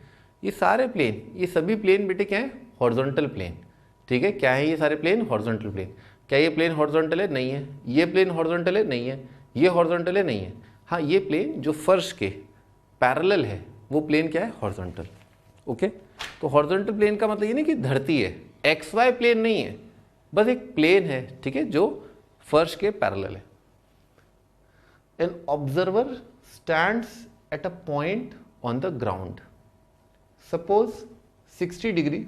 ये सारे प्लेन, ये सभी प्लेन बेटे क्या है? Horizontal plane. ठीक है, क्या है ये सारे प्लेन? Horizontal plane. क्या ये प्लेन हॉरिजॉन्टल है? नहीं है। ये प्लेन हॉरिजॉन्टल है? नहीं है। ये हॉरिजॉन्टल है? नहीं है। हाँ, ये प्लेन जो फर्श के पैरेलल है वो प्लेन क्या है? हॉरिजॉन्टल। ओके, तो हॉरिजॉन्टल प्लेन का मतलब ये नहीं कि धरती है, XY प्लेन नहीं है, बस एक प्लेन है, ठीक है, जो फर्श के पैरेलल है। An observer stands at a point on the ground, suppose 60 degree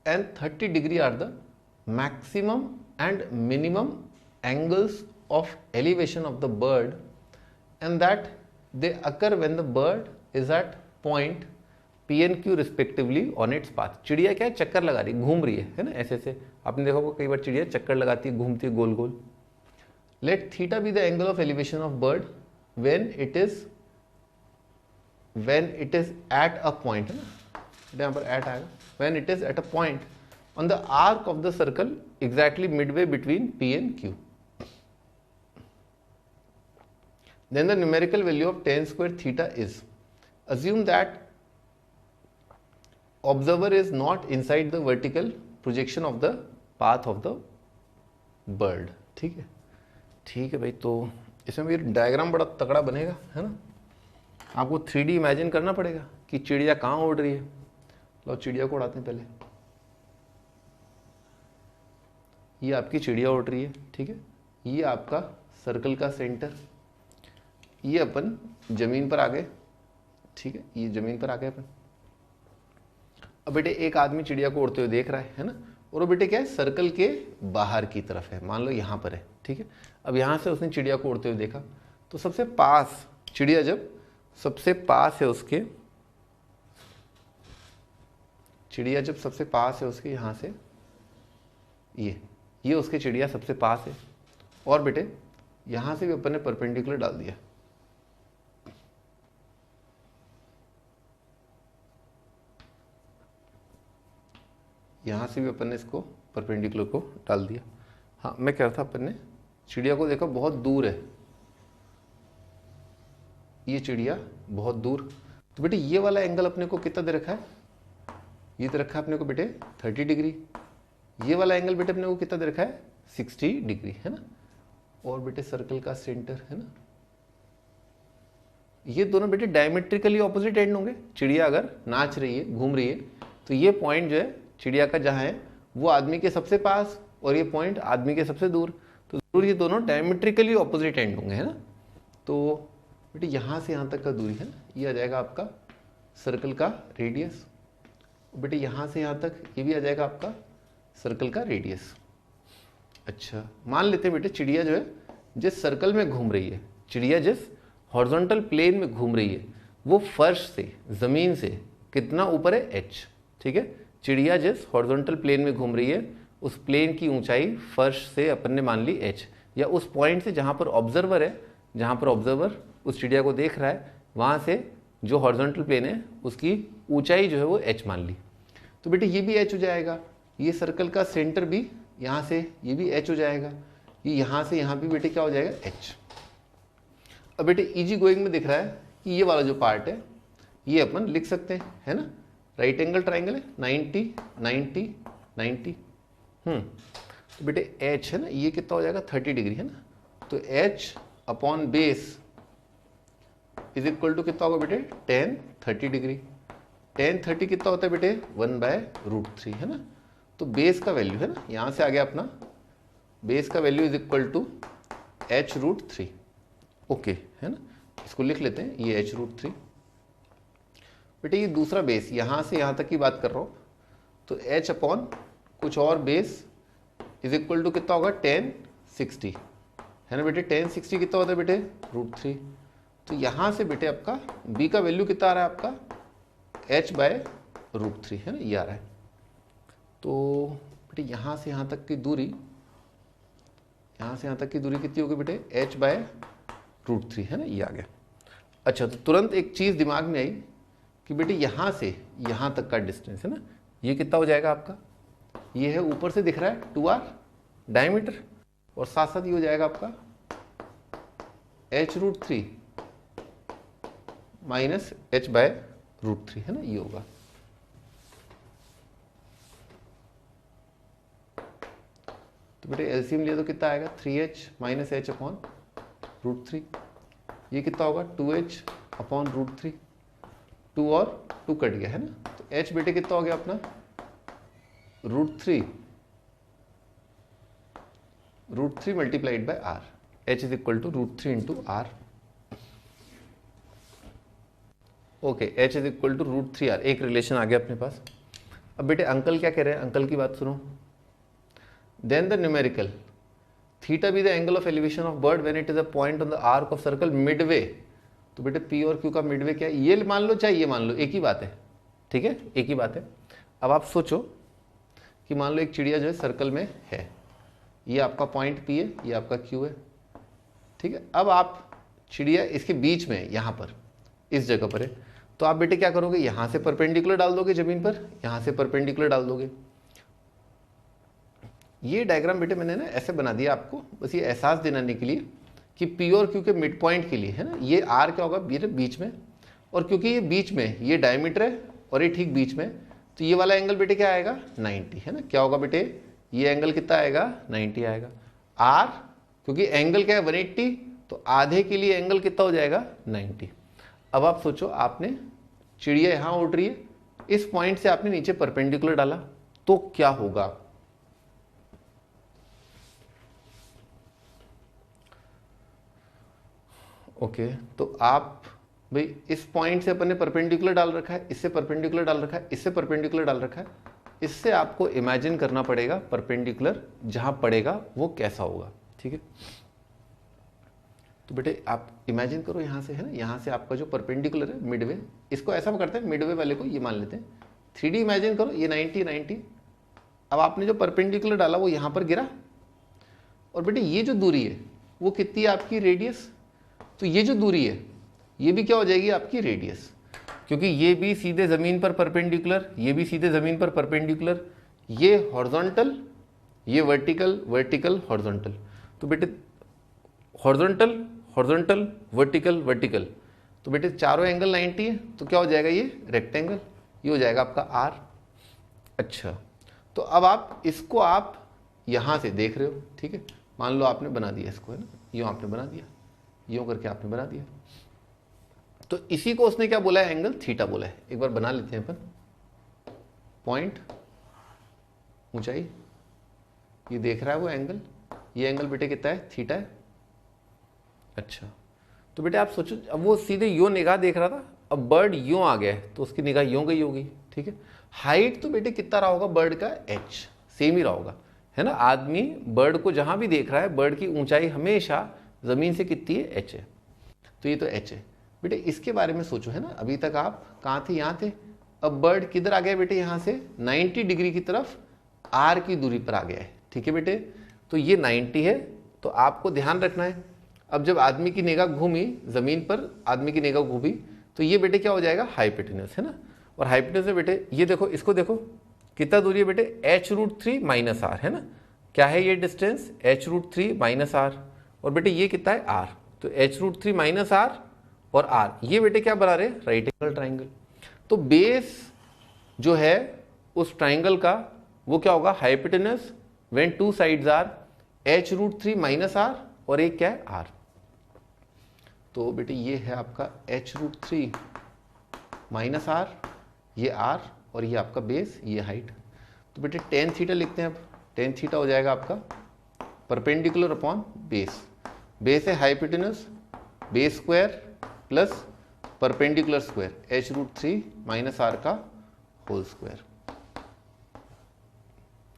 and 30 degree are the maximum and minimum angles of elevation of the bird, and that they occur when the bird is at point P and Q respectively on its path. चिड़िया क्या है, चक्कर लगा रही, घूम रही है ना, ऐसे ऐसे आपने देखा होगा कई बार चिड़िया चक्कर लगाती है, घूमती है गोल गोल. Let theta be the angle of elevation of bird when it is at a point, है ना, यहाँ पर at आएगा, when it is at a point on the arc of the circle exactly midway between P and Q. Then the numerical value of tan square theta is, assume that observer is not inside the vertical projection of the path of the bird. ठीक है, ठीक है भाई. तो इसमें भी diagram बड़ा तगड़ा बनेगा, है ना. आपको 3D इमेजिन करना पड़ेगा कि चिड़िया कहाँ उड़ रही है. लो चिड़िया को उड़ाते हैं पहले. ये आपकी चिड़िया उड़ रही है, ठीक है. ये आपका सर्कल का सेंटर, ये अपन जमीन पर आ गए, ठीक है. ये जमीन पर आ गए अपन. अब बेटे एक आदमी चिड़िया को उड़ते हुए देख रहा है ना, और वो बेटे क्या है, सर्कल के बाहर की तरफ है, मान लो यहाँ पर है, ठीक है. अब यहाँ से उसने चिड़िया को उड़ते हुए देखा, तो सबसे पास चिड़िया जब सबसे पास है उसके, चिड़िया जब सबसे पास है उसके, यहाँ से ये उसके चिड़िया सबसे पास है, और बेटे यहाँ से भी अपन ने परपेंडिकुलर डाल दिया. यहाँ से भी अपन ने इसको परपेंडिकुलर को डाल दिया. हाँ, मैं कह रहा था अपन ने चिड़िया को देखा बहुत दूर है, ये चिड़िया बहुत दूर. तो बेटे ये वाला एंगल अपने को कितना दे रखा है, ये दे रखा है अपने को बेटे 30 डिग्री. ये वाला एंगल बेटे अपने को कितना दे रखा है, 60 डिग्री, है ना. और बेटे सर्कल का सेंटर, है ना, ये दोनों बेटे डायमेट्रिकली ऑपोजिट एंड होंगे. चिड़िया अगर नाच रही है, घूम रही है, तो ये पॉइंट जो है चिड़िया का जहाँ है वो आदमी के सबसे पास, और ये पॉइंट आदमी के सबसे दूर. तो जरूर ये दोनों डायमेट्रिकली ऑपोजिट एंड होंगे, है ना. तो बेटे यहाँ से यहाँ तक का दूरी है ना, ये आ जाएगा आपका सर्कल का रेडियस. बेटे यहाँ से यहाँ तक ये भी आ जाएगा आपका सर्कल का रेडियस. अच्छा, मान लेते हैं बेटे चिड़िया जो है जिस सर्कल में घूम रही है, चिड़िया जिस हॉरिजॉन्टल प्लेन में घूम रही है, वो फर्श से, ज़मीन से कितना ऊपर है, h, ठीक है. चिड़िया जिस हॉरिजॉन्टल प्लेन में घूम रही है, उस प्लेन की ऊंचाई फर्श से अपन ने मान ली h, या उस पॉइंट से जहाँ पर ऑब्जर्वर है, जहाँ पर ऑब्जर्वर उस चिड़िया को देख रहा है, वहाँ से जो हॉरिजॉन्टल प्लेन है उसकी ऊंचाई जो है वो h मान ली. तो बेटे ये भी h हो जाएगा. ये सर्कल का सेंटर भी यहाँ से ये भी h हो जाएगा. ये यहाँ से यहाँ भी बेटे क्या हो जाएगा, h. अब बेटे इजी गोइंग में दिख रहा है कि ये वाला जो पार्ट है ये अपन लिख सकते हैं, है ना. राइट एंगल ट्राइंगल है, 90 90 90. तो बेटे h है ना, ये कितना हो जाएगा, 30 डिग्री, है ना. तो h upon base is equal to कितना होगा बेटे, tan 30 डिग्री. tan 30 कितना होता है बेटे, 1/√3, है ना. तो बेस का वैल्यू है ना, यहाँ से आ गया अपना बेस का value is equal to h√3. Okay, है ना. इसको लिख लेते हैं, ये h√3. बेटे ये दूसरा बेस, यहाँ से यहाँ तक की बात कर रहा हूँ, तो h अपॉन कुछ और बेस इज इक्वल टू कितना होगा, tan 60, है ना बेटे. tan 60 कितना होता है बेटे, √3. तो यहाँ से बेटे आपका b का वैल्यू कितना आ रहा है आपका, h/√3, है ना, ये आ रहा है. तो बेटे यहाँ से यहाँ तक की दूरी, यहाँ से यहाँ तक की दूरी कितनी होगी बेटे, h/√3, है ना, ये आ गया. अच्छा, तो तुरंत एक चीज़ दिमाग में आई कि बेटे यहाँ से यहाँ तक का डिस्टेंस है ना, ये कितना हो जाएगा आपका, ये है ऊपर से दिख रहा है 2r डायमीटर, और साथ साथ ये हो जाएगा आपका h√3 माइनस h/√3, है ना, ये होगा. तो बेटे एलसीएम लिया तो कितना आएगा, 3h माइनस h अपॉन √3. ये कितना होगा, 2h अपॉन √3. 2 और 2 कट गया, है ना. तो h बेटे कितना हो गया अपना, √3 multiplied by r. h is equal to √3 into r. Okay, h is equal to √3r, एक रिलेशन आ गया अपने पास। अब बेटे अंकल क्या कह रहे हैं, अंकल की बात सुनो। Then the numerical theta be the angle of elevation of bird when it is a point on the arc of circle midway. तो बेटे पी और क्यू का मिडवे क्या है, ये मान लो चाहे ये मान लो, एक ही बात है, ठीक है, एक ही बात है। अब आप सोचो कि मान लो एक चिड़िया जो है सर्कल में है, ये आपका पॉइंट पी है, ये आपका क्यू है, ठीक है। अब आप चिड़िया इसके बीच में है, यहाँ पर इस जगह पर है, तो आप बेटे क्या करोगे, यहाँ से परपेंडिकुलर डाल दोगे जमीन पर, यहाँ से परपेंडिकुलर डाल दोगे। ये डायग्राम बेटे मैंने ना ऐसे बना दिया आपको, बस ये एहसास दिलाने के लिए कि पी और क्यू के मिड पॉइंट के लिए है ना, ये आर क्या होगा बीच में, और क्योंकि ये बीच में, ये डायमीटर है और ये ठीक बीच में, तो ये वाला एंगल बेटे क्या आएगा 90, है ना। क्या होगा बेटे, ये एंगल कितना आएगा 90 आएगा। आर क्योंकि एंगल क्या है 180, तो आधे के लिए एंगल कितना हो जाएगा 90। अब आप सोचो, आपने चिड़िया यहाँ उड़ रही है, इस पॉइंट से आपने नीचे परपेंडिकुलर डाला, तो क्या होगा। ओके, तो आप भाई इस पॉइंट से अपन ने परपेंडिकुलर डाल रखा है, इससे परपेंडिकुलर डाल रखा है, इससे परपेंडिकुलर डाल रखा है, इससे आपको इमेजिन करना पड़ेगा परपेंडिकुलर जहां पड़ेगा वो कैसा होगा, ठीक है। तो बेटे आप इमेजिन करो यहाँ से, है ना, यहाँ से आपका जो परपेंडिकुलर है मिडवे, इसको ऐसा करते हैं, मिडवे वाले को ये मान लेते हैं 3D इमेजिन करो, ये 90। अब आपने जो परपेंडिकुलर डाला वो यहाँ पर गिरा, और बेटे ये जो दूरी है वो कितनी है आपकी रेडियस, तो ये जो दूरी है ये भी क्या हो जाएगी आपकी रेडियस, क्योंकि ये भी सीधे ज़मीन पर परपेंडिकुलर, ये भी सीधे ज़मीन पर परपेंडिकुलर, ये हॉरिजॉन्टल, ये वर्टिकल, वर्टिकल हॉरिजॉन्टल। तो बेटे हॉरिजॉन्टल हॉरिजॉन्टल वर्टिकल वर्टिकल, तो बेटे चारों एंगल 90 है, तो क्या हो जाएगा ये रेक्टेंगल, ये हो जाएगा आपका आर। अच्छा, तो अब आप इसको आप यहाँ से देख रहे हो, ठीक है, मान लो आपने बना दिया इसको, है ना, यूँ आपने बना दिया, यूँ करके आपने बना दिया, तो इसी को उसने क्या बोला है, एंगल थीटा बोला है। एक बार बना लेते हैं अपन, पॉइंट ऊंचाई, ये देख रहा है वो एंगल, ये एंगल बेटे कितना है थीटा है। अच्छा, तो बेटे आप सोचो, अब वो सीधे यूं निगाह देख रहा था, अब बर्ड यूं आ गया है तो उसकी निगाह यूं गई होगी, ठीक है। हाइट तो बेटे कितना रहा होगा बर्ड का, एच सेम ही रहा होगा, है ना। आदमी बर्ड को जहां भी देख रहा है, बर्ड की ऊंचाई हमेशा जमीन से कितनी है, एच है, तो ये तो एच है। बेटे इसके बारे में सोचो, है ना, अभी तक आप कहाँ थे, यहाँ थे, अब बर्ड किधर आ गया बेटे, यहाँ से 90 डिग्री की तरफ आर की दूरी पर आ गया है, ठीक है बेटे। तो ये 90 है, तो आपको ध्यान रखना है, अब जब आदमी की निगाह घूमी जमीन पर, आदमी की निगाह घूमी, तो ये बेटे क्या हो जाएगा हाइपोटेन्यूज, है ना। और हाइपोटेन्यूज में बेटे ये देखो, इसको देखो कितना दूरी है बेटे, h√3 माइनस आर, है ना, क्या है ये डिस्टेंस h√3 माइनस आर, और बेटे ये कितना है आर, तो h√3 माइनस आर और आर, ये बेटे क्या बना रहे, राइट एंगल ट्राइंगल। तो बेस जो है उस ट्राइंगल का वो क्या होगा, hypotenuse when two sides are h√3 minus r और एक क्या है आर। तो बेटे ये है आपका h√3 माइनस आर, ये आर, और ये आपका बेस, ये हाइट। तो बेटे टेन थीटा लिखते हैं, अब टेन थीटा हो जाएगा आपका परपेंडिकुलर अपॉन बेस, बेस है hypotenuse, base square plus perpendicular square h√3 minus r का होल स्क्वायर।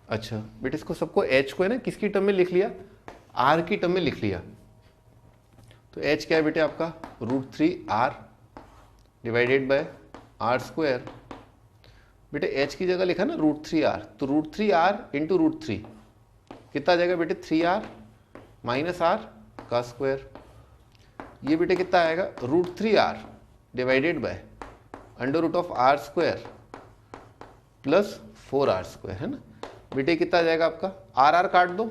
अच्छा बेटे इसको सबको h को है ना किसकी टर्म में लिख लिया, r की टर्म में लिख लिया, तो h क्या है बेटे आपका √3r divided by r square. बेटे h की जगह लिखा ना √3r, तो √3r इंटू √3 कितना आ जाएगा बेटे 3r माइनस आर का स्क्वायर। ये बेटे कितना आएगा √3r divided bye √r square plus 4r square, है ना। बेटे कितना आ जाएगा आपका, r काट दो,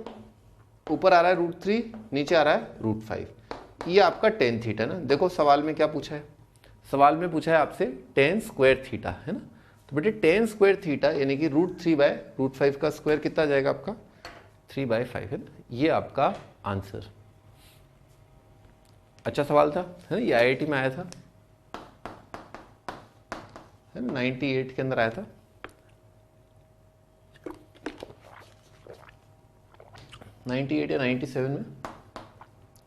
ऊपर आ रहा है √3, नीचे आ रहा है √5, ये आपका टेन थीटा ना। देखो सवाल में क्या पूछा है, सवाल में पूछा है आपसे टेन स्क्वायर थीटा, है ना। तो बेटे टेन स्क्वायर थीटा यानी कि √3/√5 का स्क्वायर कितना आ जाएगा आपका 3/5, है ना, ये आपका आंसर। अच्छा सवाल था, है ना, ये IIT में आया था, है ना, 98 के अंदर आया था। या 97 में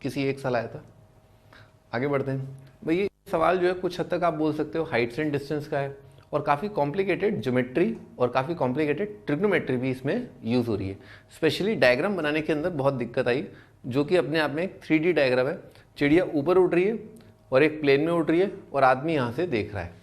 किसी एक साल आया था। आगे बढ़ते हैं भाई। ये सवाल जो है कुछ हद तक आप बोल सकते हो हाइट्स एंड डिस्टेंस का है, और काफ़ी कॉम्प्लिकेटेड ज्योमेट्री और काफ़ी कॉम्प्लिकेटेड ट्रिग्नोमेट्री भी इसमें यूज़ हो रही है। स्पेशली डायग्राम बनाने के अंदर बहुत दिक्कत आई, जो कि अपने आप में एक 3D डायग्राम है। चिड़िया ऊपर उड़ रही है और एक प्लेन में उड़ रही है और आदमी यहाँ से देख रहा है।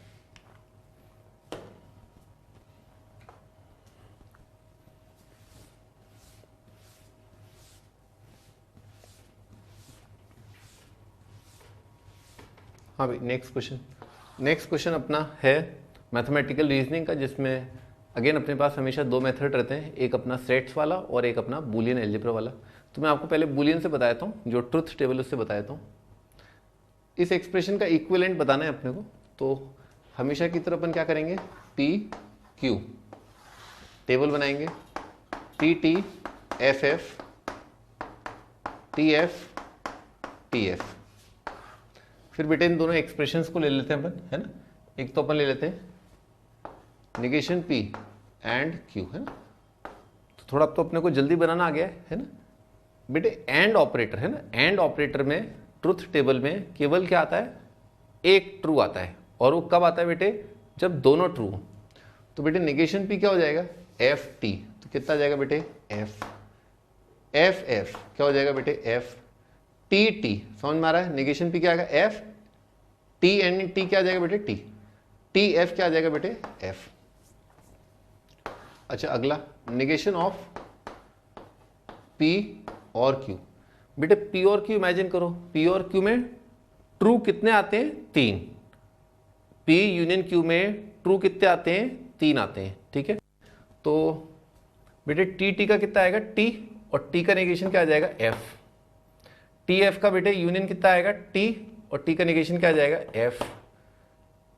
हाँ भाई, नेक्स्ट क्वेश्चन अपना है मैथमेटिकल रीजनिंग का, जिसमें अगेन अपने पास हमेशा दो मेथड रहते हैं, एक अपना सेट्स वाला और एक अपना बूलियन एल्जेब्रा वाला। तो मैं आपको पहले बूलियन से बताया था, जो ट्रुथ टेबल उससे बताया था। इस एक्सप्रेशन का इक्विवेलेंट बताना है अपने को, तो हमेशा की तरह अपन क्या करेंगे, पी क्यू टेबल बनाएंगे, T T F F T F T F. फिर बेटे इन दोनों एक्सप्रेशंस को ले लेते हैं अपन, है ना। एक तो अपन ले लेते हैं निगेशन P एंड Q, है ना। तो थोड़ा अब तो अपने को जल्दी बनाना आ गया है ना बेटे। एंड ऑपरेटर है ना, एंड ऑपरेटर में ट्रुथ टेबल में केवल क्या आता है, एक ट्रू आता है, और वो कब आता है बेटे, जब दोनों ट्रू हो। तो बेटे निगेशन P क्या हो जाएगा, एफ टी। तो कितना आ जाएगा बेटे, एफ एफ एफ क्या हो जाएगा बेटे, एफ टी टी। समझ में आ रहा है, निगेशन P क्या आएगा, एफ टी एंड टी क्या आ जाएगा बेटे, टी टी एफ क्या आ जाएगा बेटे, एफ। अच्छा अगला निगेशन ऑफ P और Q। बेटे P और Q इमेजिन करो, P और Q में ट्रू कितने आते हैं, 3। P यूनियन Q में ट्रू कितने आते हैं, 3 आते हैं, ठीक है। तो बेटे टी का कितना आएगा, T, और T का निगेशन क्या आ जाएगा, F। टी एफ का बेटे यूनियन कितना आएगा, T, और T का निगेशन क्या आ जाएगा, F।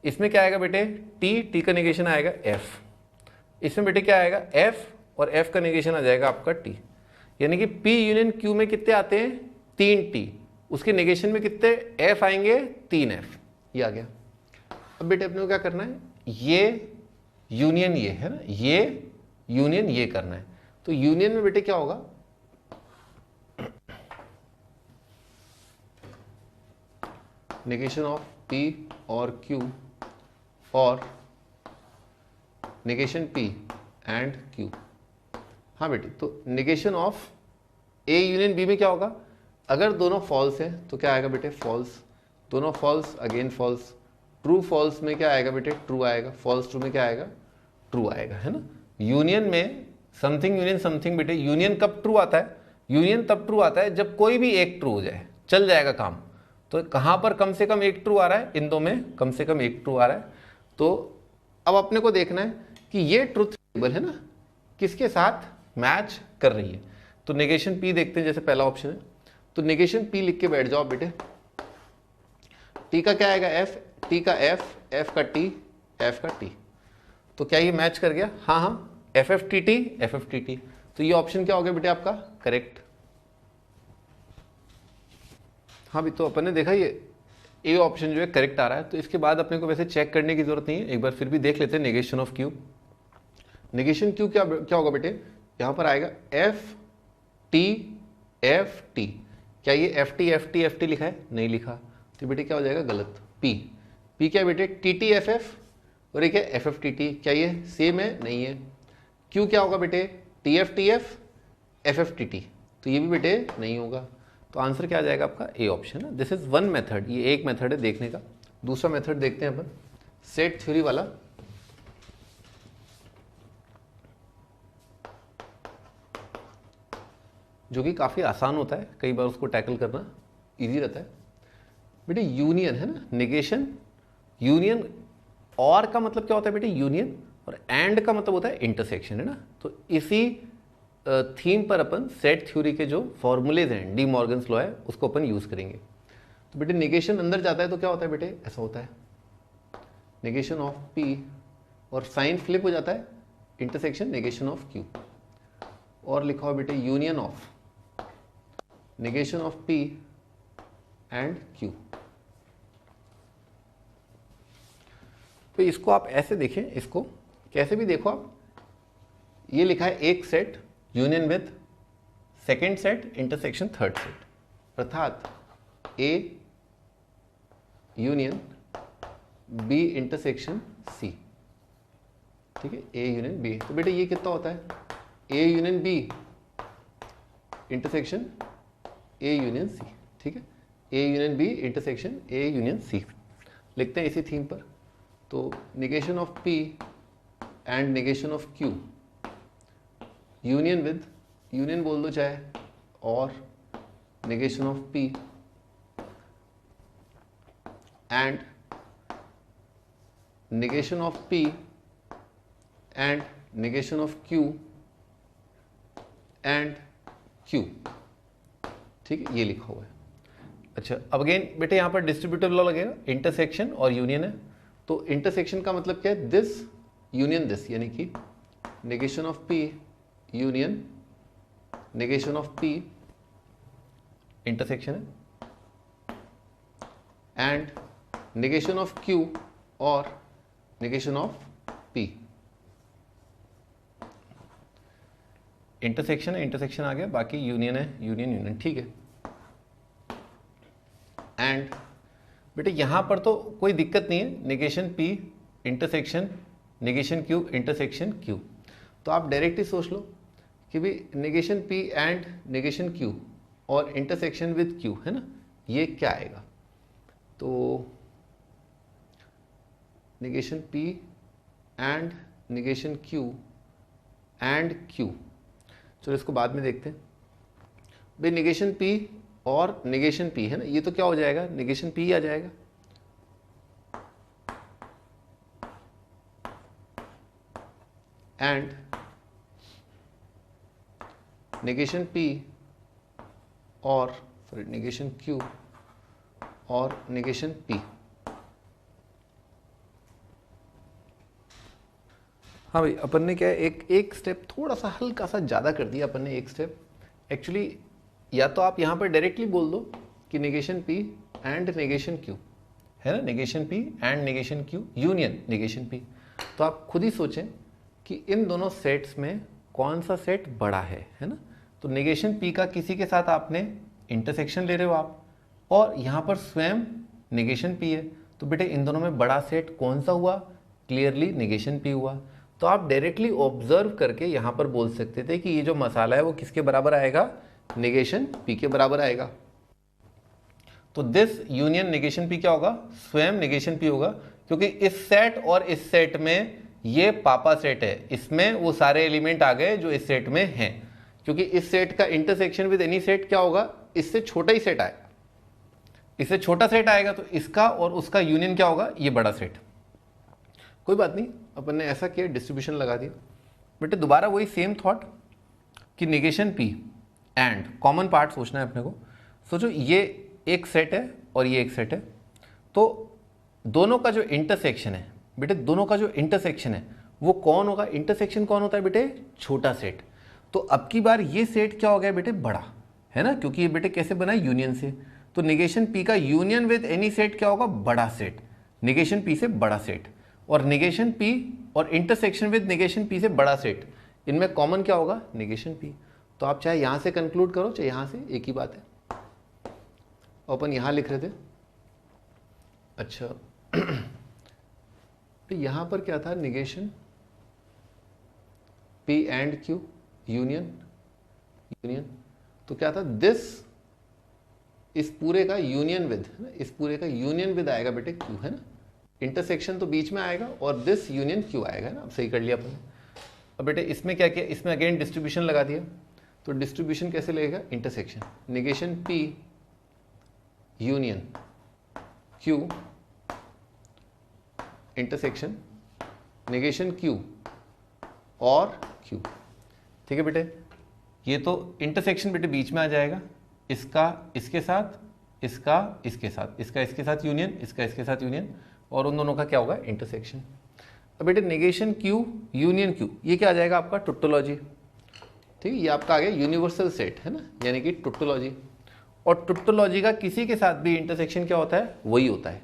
इसमें क्या आएगा बेटे, T का निगेशन आएगा F। इसमें बेटे क्या आएगा, F, और F का निगेशन आ जाएगा आपका T। यानी कि P यूनियन Q में कितने आते हैं, 3T, उसके निगेशन में कितने F आएंगे, 3F। ये आ गया। अब बेटे अपने को क्या करना है, ये यूनियन ये है ना, ये यूनियन ये करना है। तो यूनियन में बेटे क्या होगा, निगेशन ऑफ P और Q और निगेशन P एंड Q। हाँ बेटी, तो negation of A union B में क्या होगा, अगर दोनों फॉल्स है तो क्या आएगा बेटे, फॉल्स। दोनों false again false. True false में क्या आएगा बेटे, ट्रू आएगा। फॉल्स ट्रू में क्या आएगा, ट्रू आएगा, है ना। यूनियन में समथिंग यूनियन समथिंग बेटे, यूनियन कब ट्रू आता है, यूनियन तब ट्रू आता है जब कोई भी एक ट्रू हो जाए, चल जाएगा काम। तो कहां पर कम से कम एक ट्रू आ रहा है, इन दो में कम से कम एक ट्रू आ रहा है। तो अब अपने को देखना है कि ये ट्रुथ टेबल है ना किसके साथ मैच कर रही है। तो नेगेशन P देखते हैं, जैसे पहला ऑप्शन है, तो नेगेशन P लिख के बैठ जाओ बेटे। T का क्या आएगा, F, T का F, F का T, F का T। तो क्या ये मैच कर गया, हाँ हाँ, FFTT FFTT। तो ये ऑप्शन क्या हो गया बेटे आपका, करेक्ट। हाँ भी, तो अपन ने देखा ये ए ऑप्शन जो है करेक्ट आ रहा है। तो इसके बाद अपने को वैसे चेक करने की जरूरत नहीं है, एक बार फिर भी देख लेते हैं negation of Q। Negation Q क्या होगा बेटे, यहाँ पर आएगा एफ टी एफ टी। क्या ये एफ टी लिखा है, नहीं लिखा, तो बेटे क्या हो जाएगा, गलत। P क्या बेटे, टी टी एफ एफ, और एक है एफ एफ टी टी। क्या ये सेम है, नहीं है। Q क्या होगा बेटे, T F F F T T, तो ये भी बेटे नहीं होगा। तो आंसर क्या आ जाएगा आपका, ए ऑप्शन है। दिस इज वन मेथड, ये एक मेथड है देखने का। दूसरा मेथड देखते हैं अपन, सेट थ्योरी वाला। जो कि काफी आसान होता है, कई बार उसको टैकल करना इजी रहता है बेटे। यूनियन है ना, नेगेशन यूनियन, और का मतलब क्या होता है बेटे, यूनियन, और एंड का मतलब होता है इंटरसेक्शन, है ना। तो इसी थीम पर अपन सेट थ्योरी के जो फॉर्मूलेज हैं, डी मॉर्गन्स लॉ है, उसको अपन यूज करेंगे। तो बेटे नेगेशन अंदर जाता है तो क्या होता है बेटे, ऐसा होता है, नेगेशन ऑफ P, और साइन फ्लिप हो जाता है, इंटरसेक्शन नेगेशन ऑफ Q, और लिखा हो बेटे union of negation of P and Q। तो इसको आप ऐसे देखें, इसको कैसे भी देखो आप, ये लिखा है एक set union with second set intersection third set. अर्थात A union B intersection C, ठीक है, A यूनियन B। तो बेटे ये कितना होता है, A union B intersection A union C, ठीक है, A union B intersection A union C। लिखते हैं इसी थीम पर। तो negation of P and negation of Q union with, union बोल दो चाहे, और negation of P and negation of P and negation of Q and Q, ठीक है, ये लिखा हुआ है। अच्छा, अब अगेन बेटे यहाँ पर डिस्ट्रीब्यूटिव लॉ लगेगा, इंटरसेक्शन और यूनियन है। तो इंटरसेक्शन का मतलब क्या है, दिस यूनियन दिस, यानी कि negation of P union negation of P intersection है, एंड नेगेशन ऑफ Q और नेगेशन ऑफ P। इंटरसेक्शन है, इंटरसेक्शन आ गया, बाकी यूनियन है, यूनियन यूनियन, ठीक है। एंड बेटे यहां पर तो कोई दिक्कत नहीं है, negation P intersection negation Q intersection Q। तो आप डायरेक्टली सोच लो कि भाई negation P and negation Q और इंटरसेक्शन विद Q, है ना, ये क्या आएगा। तो negation P and negation Q and Q, चलो इसको बाद में देखते हैं। भाई नेगेशन P और नेगेशन P है ना, ये तो क्या हो जाएगा, नेगेशन P आ जाएगा, एंड नेगेशन P और सॉरी नेगेशन Q और नेगेशन P। हाँ भाई, अपन ने क्या है, एक स्टेप थोड़ा सा हल्का सा ज़्यादा कर दिया अपन ने, एक स्टेप एक्चुअली। या तो आप यहाँ पर डायरेक्टली बोल दो कि negation P and negation Q, है ना, negation P and negation Q union negation P। तो आप खुद ही सोचें कि इन दोनों सेट्स में कौन सा सेट बड़ा है ना। तो नेगेशन P का किसी के साथ आपने इंटरसेक्शन ले रहे हो आप, और यहाँ पर स्वयं नेगेशन P है, तो बेटे इन दोनों में बड़ा सेट कौन सा हुआ, क्लियरली नेगेशन P हुआ। तो आप डायरेक्टली ऑब्जर्व करके यहाँ पर बोल सकते थे कि ये जो मसाला है वो किसके बराबर आएगा, नेगेशन P के बराबर आएगा। तो दिस यूनियन नेगेशन P क्या होगा, स्वयं नेगेशन P होगा, क्योंकि इस सेट और इस सेट में ये पापा सेट है, इसमें वो सारे एलिमेंट आ गए जो इस सेट में हैं। क्योंकि इस सेट का इंटरसेक्शन विद एनी सेट क्या होगा, इससे छोटा ही सेट आएगा, इससे छोटा सेट आएगा, तो इसका और उसका यूनियन क्या होगा, ये बड़ा सेट। कोई बात नहीं, अपन ने ऐसा किया, डिस्ट्रीब्यूशन लगा दिया। बेटे दोबारा वही सेम थॉट कि negation P and common part सोचना है अपने को। सोचो ये एक सेट है और ये एक सेट है, तो दोनों का जो इंटरसेक्शन है बेटे, दोनों का जो इंटरसेक्शन है वो कौन होगा, इंटरसेक्शन कौन होता है बेटे, छोटा सेट। तो अब की बार ये सेट क्या हो गया बेटे, बड़ा, है ना, क्योंकि ये बेटे कैसे बना, यूनियन से। तो नेगेशन P का यूनियन विद एनी सेट क्या होगा, बड़ा सेट, नेगेशन P से बड़ा सेट। और नेगेशन P और इंटरसेक्शन विद नेगेशन P से बड़ा सेट, इनमें कॉमन क्या होगा, नेगेशन P। तो आप चाहे यहां से कंक्लूड करो चाहे यहां से, एक ही बात है। अपन यहां लिख रहे थे, अच्छा तो यहां पर क्या था, negation P and Q union union, तो क्या था, दिस इस पूरे का यूनियन विद, है ना, इस पूरे का यूनियन विद आएगा बेटे Q, है ना, इंटरसेक्शन तो बीच में आएगा और दिस यूनियन Q आएगा ना। अब सही कर लिया अपन। अब बेटे इसमें क्या किया, इसमें अगेन डिस्ट्रीब्यूशन लगा दिया। तो डिस्ट्रीब्यूशन कैसे लगेगा, intersection negation P union Q intersection negation Q और Q, ठीक है बेटे। ये तो इंटरसेक्शन बेटे बीच में आ जाएगा, इसका इसके साथ, इसका इसके साथ, इसका इसके साथ यूनियन, इसका इसके साथ यूनियन, और उन दोनों का क्या होगा, इंटरसेक्शन। अब बेटे नेगेशन Q यूनियन Q, ये क्या आ जाएगा आपका, टोटोलॉजी, ठीक है, ये आपका आ गया यूनिवर्सल सेट, है ना, यानी कि टोटोलॉजी। और टोटोलॉजी का किसी के साथ भी इंटरसेक्शन क्या होता है, वही होता है।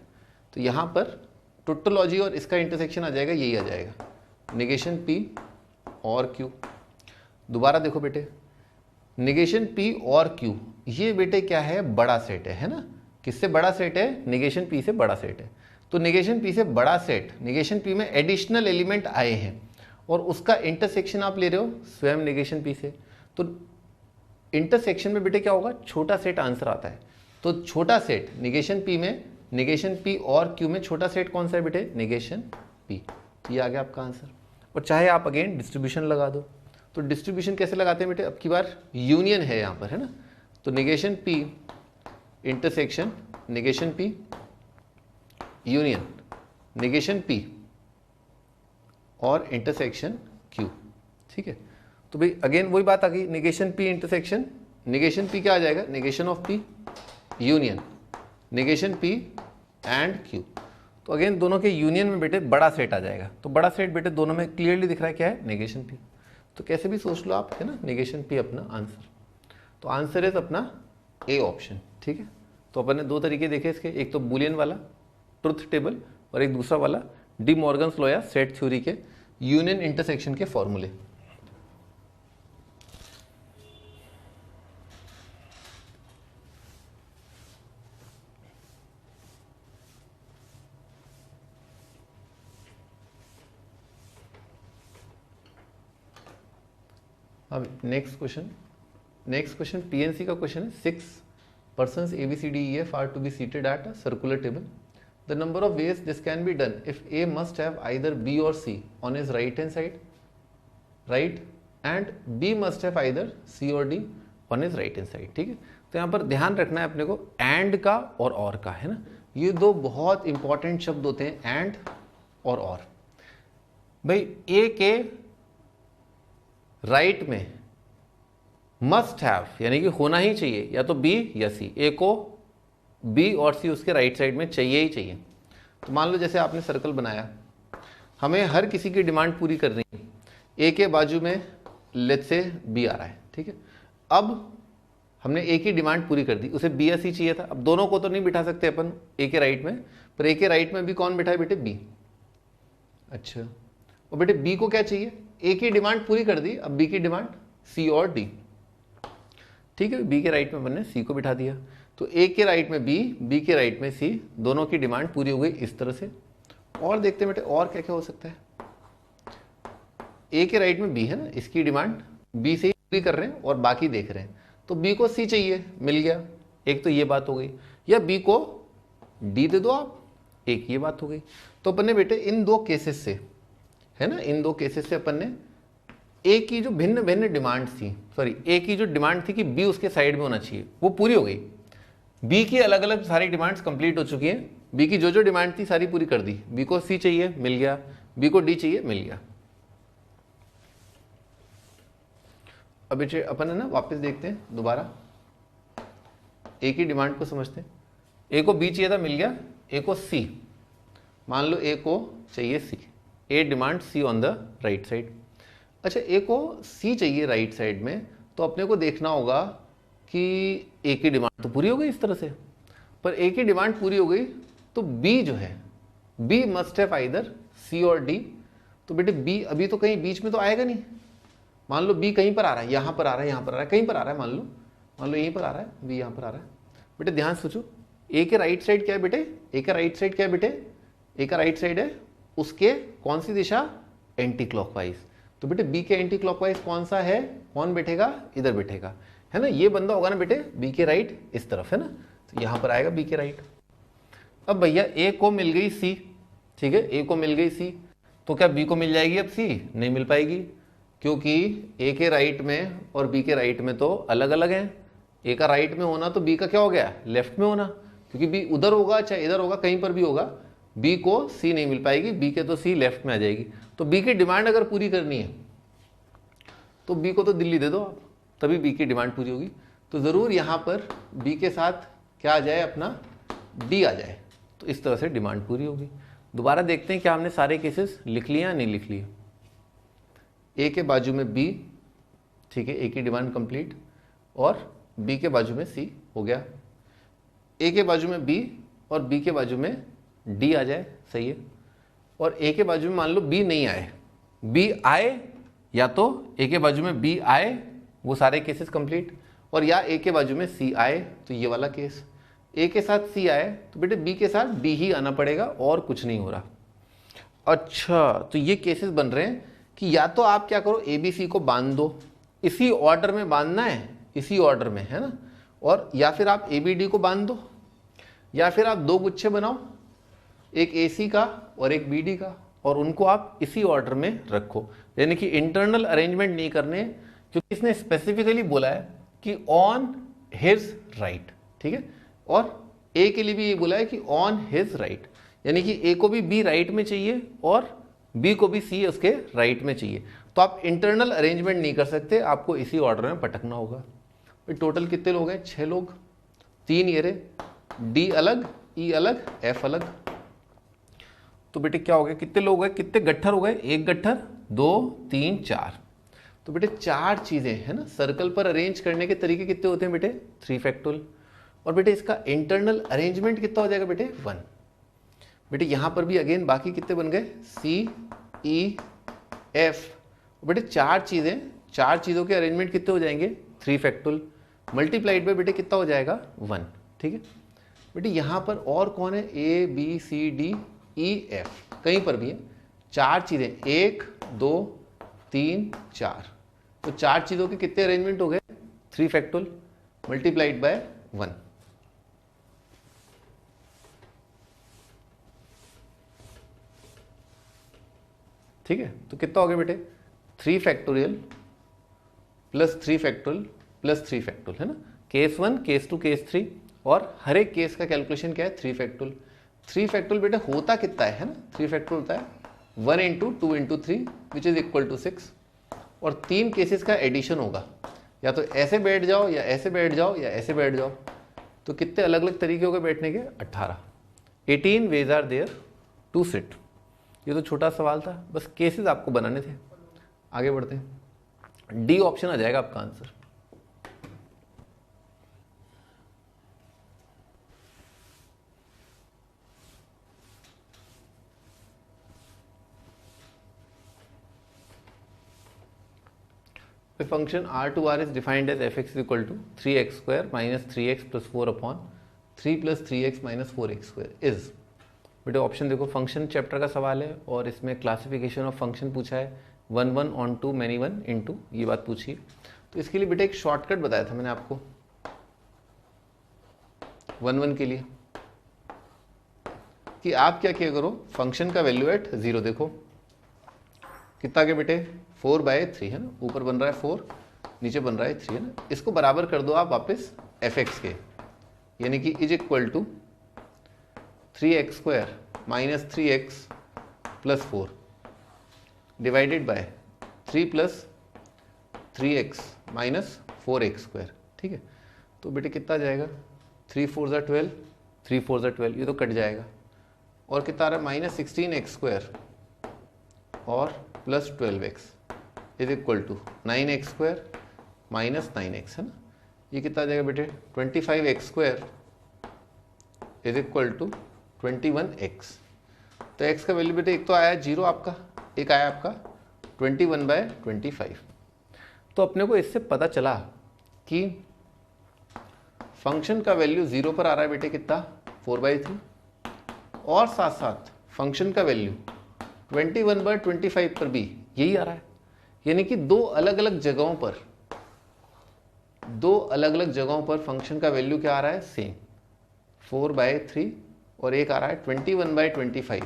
तो यहाँ पर टोटोलॉजी और इसका इंटरसेक्शन आ जाएगा, यही आ जाएगा, नेगेशन P और Q। दोबारा देखो बेटे, निगेशन P और Q, ये बेटे क्या है, बड़ा सेट है ना। किससे बड़ा सेट है, निगेशन P से बड़ा सेट है। तो निगेशन P से बड़ा सेट, निगेशन P में एडिशनल एलिमेंट आए हैं और उसका इंटरसेक्शन आप ले रहे हो स्वयं निगेशन P से, तो इंटरसेक्शन में बेटे क्या होगा, छोटा सेट आंसर आता है। तो छोटा सेट निगेशन P में, निगेशन P और Q में छोटा सेट कौन सा है बेटे, निगेशन P। ये आ गया आपका आंसर। और चाहे आप अगेन डिस्ट्रीब्यूशन लगा दो, तो डिस्ट्रीब्यूशन कैसे लगाते हैं बेटे, अब की बार यूनियन है यहाँ पर, है ना। तो negation P intersection negation P union negation P और इंटरसेक्शन Q, ठीक है। तो भाई अगेन वही बात आ गई, negation P intersection, negation P क्या आ जाएगा, negation of P union negation P and Q। तो अगेन दोनों के यूनियन में बेटे बड़ा सेट आ जाएगा। तो बड़ा सेट बेटे दोनों में क्लियरली दिख रहा है क्या है, निगेशन P। तो कैसे भी सोच लो आप, है ना, निगेशन P अपना आंसर। तो आंसर इज अपना ए ऑप्शन, ठीक है। तो अपन ने दो तरीके देखे इसके, एक तो बुलियन वाला ट्रुथ टेबल और एक दूसरा वाला डी मॉर्गन्स लॉ या सेट थ्योरी के यूनियन इंटरसेक्शन के फॉर्मूले। अब नेक्स्ट क्वेश्चन पीएनसी का क्वेश्चन है, 6 persons A B C D E F are to be seated at a circular table. The number of ways this can be done if A must have either B or C on his right hand side, right, and B must have either C or D on his right hand side, ठीक है। तो यहाँ पर ध्यान रखना है अपने को एंड का और का, है ना। ये दो बहुत इंपॉर्टेंट शब्द होते हैं, एंड और। भाई ए के राइट में मस्ट हैव यानी कि होना ही चाहिए या तो बी या सी, ए को बी और सी उसके राइट साइड में चाहिए ही चाहिए। तो मान लो जैसे आपने सर्कल बनाया, हमें हर किसी की डिमांड पूरी करनी है। ए के बाजू में लेट्स से बी आ रहा है, ठीक है। अब हमने ए की डिमांड पूरी कर दी, उसे बी या सी चाहिए था। अब दोनों को तो नहीं बिठा सकते अपन ए के राइट में, पर ए के राइट में भी कौन बिठा है बेटे, बी। अच्छा, और बेटे बी को क्या चाहिए, ए की डिमांड पूरी कर दी, अब बी की डिमांड सी और डी, ठीक है। बी के राइट में मैंने सी को बिठा दिया, तो ए के राइट में बी, बी के राइट में सी, दोनों की डिमांड पूरी हो गई इस तरह से। और देखते हैं बेटे और क्या क्या हो सकता है। ए के राइट में बी है ना, इसकी डिमांड बी से ही पूरी कर रहे हैं और बाकी देख रहे हैं, तो बी को सी चाहिए, मिल गया, एक तो ये बात हो गई। या बी को डी दे दो आप, एक ये बात हो गई। तो अपन ने बेटे इन दो केसेस से, है ना, इन दो केसेस से अपन ने ए की जो भिन्न भिन्न डिमांड थी, सॉरी ए की जो डिमांड थी कि बी उसके साइड में होना चाहिए, वो पूरी हो गई। बी की अलग अलग सारी डिमांड्स कंप्लीट हो चुकी हैं, बी की जो डिमांड थी सारी पूरी कर दी। बी को सी चाहिए, मिल गया, बी को डी चाहिए, मिल गया। अब अपन है ना वापस देखते हैं दोबारा, ए की डिमांड को समझते हैं। ए को बी चाहिए था, मिल गया। ए को सी, मान लो ए को चाहिए C, A demand C on the right side. अच्छा, ए को सी चाहिए राइट साइड में, तो अपने को देखना होगा कि ए की डिमांड तो पूरी हो गई इस तरह से, पर ए की डिमांड पूरी हो गई तो बी जो है, B must have either C और डी। तो बेटे बी अभी तो कहीं बीच में तो आएगा नहीं, मान लो बी कहीं पर आ रहा है, यहाँ पर आ रहा है, यहाँ पर आ रहा है, कहीं पर आ रहा है, मान लो यहीं पर आ रहा है, बी यहाँ पर आ रहा है। बेटे ध्यान सोचो, ए के राइट साइड क्या है बेटे, ए का राइट साइड क्या है बेटे, ए का राइट साइड है उसके कौन सी दिशा, एंटी क्लॉकवाइज। तो बेटे बी के एंटी क्लॉकवाइज कौन सा है, कौन बैठेगा, इधर बैठेगा, है ना। ये बंदा होगा ना बेटे बी के राइट इस तरफ, है ना, तो यहां पर आएगा बी के राइट। अब भैया ए को मिल गई सी, ठीक है, ए को मिल गई सी, तो क्या बी को मिल जाएगी अब सी, नहीं मिल पाएगी, क्योंकि ए के राइट में और बी के राइट में तो अलग अलग हैं। ए का राइट में होना तो बी का क्या हो गया, लेफ्ट में होना, क्योंकि बी उधर होगा चाहे इधर होगा, कहीं पर भी होगा, बी को सी नहीं मिल पाएगी, बी के तो सी लेफ्ट में आ जाएगी। तो बी की डिमांड अगर पूरी करनी है तो बी को तो दिल्ली दे दो आप, तभी बी की डिमांड पूरी होगी। तो ज़रूर यहाँ पर बी के साथ क्या आ जाए, अपना डी आ जाए, तो इस तरह से डिमांड पूरी होगी। दोबारा देखते हैं क्या हमने सारे केसेस लिख लिए या नहीं लिख लिए। ए के बाजू में बी, ठीक है, ए की डिमांड कंप्लीट, और बी के बाजू में सी हो गया। ए के बाजू में बी और बी के बाजू में डी आ जाए, सही है। और ए के बाजू में मान लो बी नहीं आए, बी आए, या तो ए के बाजू में बी आए वो सारे केसेस कंप्लीट। और या ए के बाजू में सी आए तो ये वाला केस, ए के साथ सी आए तो बेटे बी के साथ डी ही आना पड़ेगा और कुछ नहीं हो रहा। अच्छा, तो ये केसेस बन रहे हैं कि या तो आप क्या करो, ए बी सी को बांध दो, इसी ऑर्डर में बांधना है, इसी ऑर्डर में, है ना, और या फिर आप ए बी डी को बांध दो, या फिर आप दो गुच्छे बनाओ, एक ए सी का और एक बी डी का, और उनको आप इसी ऑर्डर में रखो। यानी कि इंटरनल अरेंजमेंट नहीं करने, क्योंकि इसने स्पेसिफिकली बोला है कि ऑन हिज राइट, ठीक है। और ए के लिए भी ये बोला है कि ऑन हिज राइट, यानी कि ए को भी बी राइट में चाहिए और बी को भी सी उसके राइट में चाहिए। तो आप इंटरनल अरेंजमेंट नहीं कर सकते, आपको इसी ऑर्डर में पटकना होगा। टोटल कितने लोग हैं? 6 लोग, 3 ये रहे, डी अलग, ई अलग, एफ अलग। तो बेटे क्या हो गया, कितने लोग हैं, कितने गट्ठर हो गए? 1 गट्ठर, 2, 3, 4। तो बेटे 4 चीजें है ना। सर्कल पर अरेंज करने के तरीके कितने होते हैं बेटे? 3 फैक्टोरियल। और बेटे इसका इंटरनल अरेंजमेंट कितना हो जाएगा बेटे? 1। बेटे यहां पर भी अगेन बाकी कितने बन गए? सी, ई, एफ। बेटे 4 चीजें, 4 चीजों के अरेंजमेंट कितने हो जाएंगे? 3 फैक्टोरियल मल्टीप्लाइड बाय बेटे कितना हो जाएगा? 1, ठीक है। बेटे यहां पर और कौन है? A B C D E F, कहीं पर भी है। 4 चीजें, 1, 2, 3, 4। तो 4 चीजों के कितने अरेंजमेंट हो गए? 3 फैक्टोरियल मल्टीप्लाइड बाय 1। ठीक है, तो कितना हो गया बेटे? 3 factorial plus 3 factorial plus 3 factorial, है ना। केस 1, केस 2, केस 3, और हर एक केस का कैलकुलेशन क्या है? 3 फैक्टोरियल। 3 फैक्टोरियल बेटा होता कितना है ना? 3 फैक्टोरियल होता है 1 into 2 into 3 which is equal to 6। और 3 केसेस का एडिशन होगा, या तो ऐसे बैठ जाओ, या ऐसे बैठ जाओ, या ऐसे बैठ जाओ। तो कितने अलग अलग तरीके हो गए बैठने के? 18। 18 ways are there to sit. ये तो छोटा सवाल था, बस केसेस आपको बनाने थे। आगे बढ़ते हैं, डी ऑप्शन आ जाएगा आपका answer. Function R2R is defined as fx is equal to 3x square minus 3x plus 4 upon 3 plus 3x minus 4x square is। बेटे ऑप्शन देखो, फंक्शन चैप्टर का सवाल है और इसमें क्लासिफिकेशन ऑफ फंक्शन पूछा है, 1 1 ऑन टू मैनी 1 इंटू, ये बात पूछी है। तो इसके लिए बेटे एक शॉर्टकट बताया था मैंने आपको 1 1 के लिए, कि आप क्या किया करो, फंक्शन का वैल्यू एट 0 देखो कितना के बेटे? 4/3 है ना। ऊपर बन रहा है 4, नीचे बन रहा है 3, है ना। इसको बराबर कर दो आप वापस fx के, यानी कि is equal to 3x square minus 3x plus 4 divided by 3 plus 3x minus 4x square, ठीक है। तो बेटे कितना जाएगा? 3 4 ज़ा 12, 3 4 ज़ा 12, ये तो कट जाएगा। और कितना आ रहा है? माइनस 16x स्क्वायर और plus 12x is equal to 9x square minus 9x, है ना। ये कितना आ जाएगा बेटे? 25x square is equal to 21x। तो x का वैल्यू बेटे एक तो आया 0 आपका, एक आया आपका 21/25। तो अपने को इससे पता चला कि फंक्शन का वैल्यू 0 पर आ रहा है बेटे कितना? 4/3, और साथ साथ फंक्शन का वैल्यू 21/25 पर भी यही आ रहा है। यानी कि दो अलग अलग जगहों पर फंक्शन का वैल्यू क्या आ रहा है? सेम 4/3, और एक आ रहा है 21/25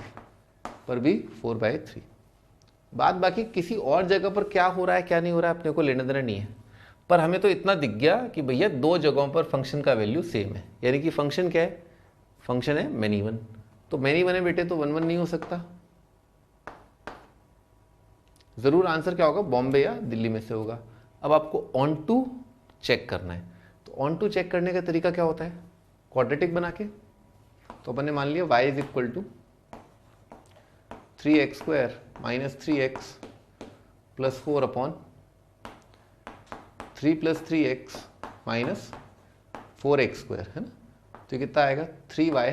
पर भी 4/3। बात बाकी किसी और जगह पर क्या हो रहा है क्या नहीं हो रहा है अपने को लेना देना नहीं है, पर हमें तो इतना दिख गया कि भैया 2 जगहों पर फंक्शन का वैल्यू सेम है। यानी कि फंक्शन क्या है? फंक्शन है मैनी 1। तो मैनी 1 है बेटे, तो 1 1 नहीं हो सकता। जरूर आंसर क्या होगा? बॉम्बे या दिल्ली में से होगा। अब आपको ऑन टू चेक करना है, तो ऑन टू चेक करने का तरीका क्या होता है? क्वाड्रेटिक बना के। तो अपन ने मान लिया y is equal to 3x square minus 3x plus 4 upon 3 plus 3x minus 4x square, है ना। तो कितना आएगा? 3y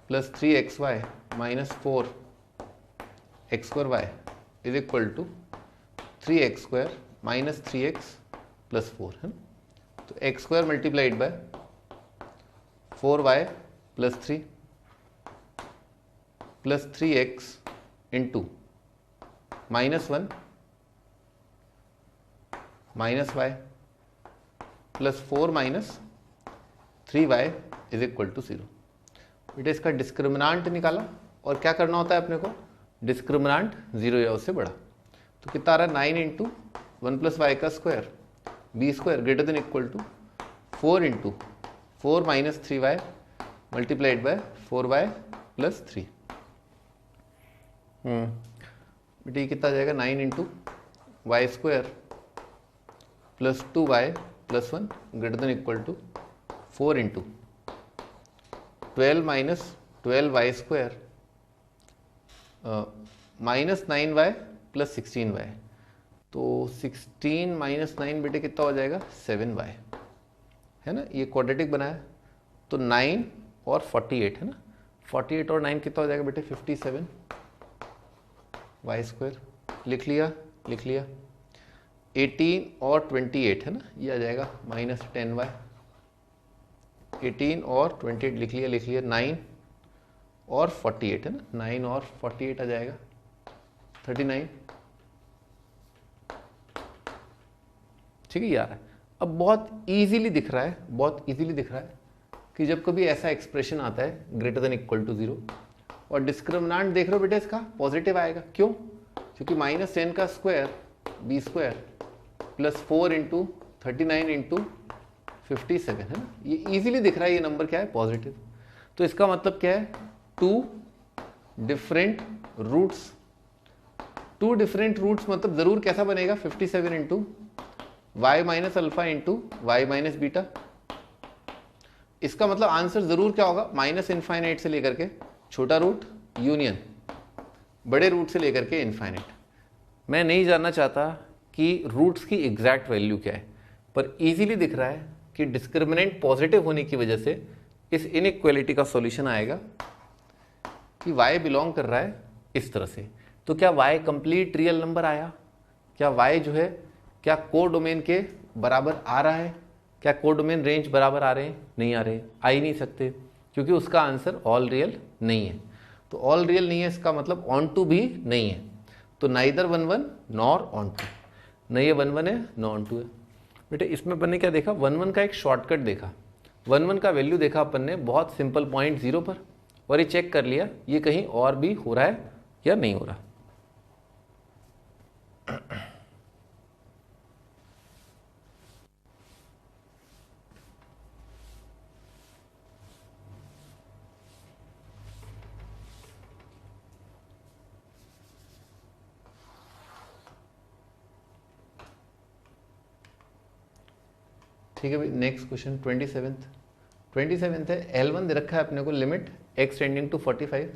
plus 3xy minus 4x square y is equal to 3x square minus 3x plus 4 है ना। तो x square multiplied by 4y plus 3 plus 3x into -1 minus y plus 4 minus 3y is equal to 0। बेटा इसका डिस्क्रिमिनांट निकाला और क्या करना होता है अपने को, डिस्क्रिमिनांट 0 या उससे बड़ा। तो कितना आ रहा है 9 इंटू 1 प्लस वाई का square b square greater than equal to 4 into 4 minus 3y multiplied by 4y plus 3। बेटा ये कितना आ जाएगा 9 into y square plus 2y plus 1 greater than equal to 4 into 12 minus 12y square minus 9y plus 16y। तो 16 minus 9 बेटे कितना हो जाएगा 7y है ना। ये क्वाड्रेटिक बनाया तो 9 और 48 है ना। 48 और 9 कितना हो जाएगा बेटे 57 y स्क्वायर। लिख लिया 18 और 28 है ना, ये आ जाएगा माइनस 10y। 18 और 28 लिख लिया 9 और 48 है ना, 9 और 48 आ जाएगा 39। ठीक है यार। अब बहुत इजीली दिख रहा है कि जब कभी ऐसा एक्सप्रेशन आता है ग्रेटर देन इक्वल टू 0 और डिस्क्रिमिनांट देख रहे हो बेटा इसका पॉजिटिव आएगा। क्यों? क्योंकि माइनस 10 का square b square plus 4 into 39 into 57 है ना। ये इजीली दिख रहा है ये नंबर क्या है पॉजिटिव। तो इसका मतलब क्या है 2 डिफरेंट रूट्स। 2 डिफरेंट रूट्स मतलब जरूर कैसा बनेगा 57 into y minus alpha into y minus beta. इसका मतलब आंसर जरूर क्या होगा माइनस इनफाइनाइट से लेकर के छोटा रूट यूनियन बड़े रूट से लेकर के इनफाइनाइट। मैं नहीं जानना चाहता कि रूट्स की एग्जैक्ट वैल्यू क्या है, पर इजीली दिख रहा है कि डिस्क्रिमिनेंट पॉजिटिव होने की वजह से इस इनइक्वालिटी का सॉल्यूशन आएगा कि y बिलोंग कर रहा है इस तरह से। तो क्या y कंप्लीट रियल नंबर आया? क्या y जो है क्या कोडोमेन के बराबर आ रहा है? क्या कोडोमेन रेंज बराबर आ रहे हैं? नहीं आ रहे, आ ही नहीं सकते क्योंकि उसका आंसर ऑल रियल नहीं है। तो ऑल रियल नहीं है इसका मतलब ऑन टू भी नहीं है। तो नाइदर 1 1 नॉर ऑन टू, नहीं ये 1 1 है न ऑन टू है। बेटे इसमें अपन ने क्या देखा 1 1 का एक शॉर्टकट देखा। 1 1 का वैल्यू देखा अपन ने बहुत सिंपल पॉइंट 0 पर और ये चेक कर लिया ये कहीं और भी हो रहा है या नहीं हो रहा। ठीक है भाई नेक्स्ट क्वेश्चन 27th है। L1 दे रखा है अपने को limit x tending to 45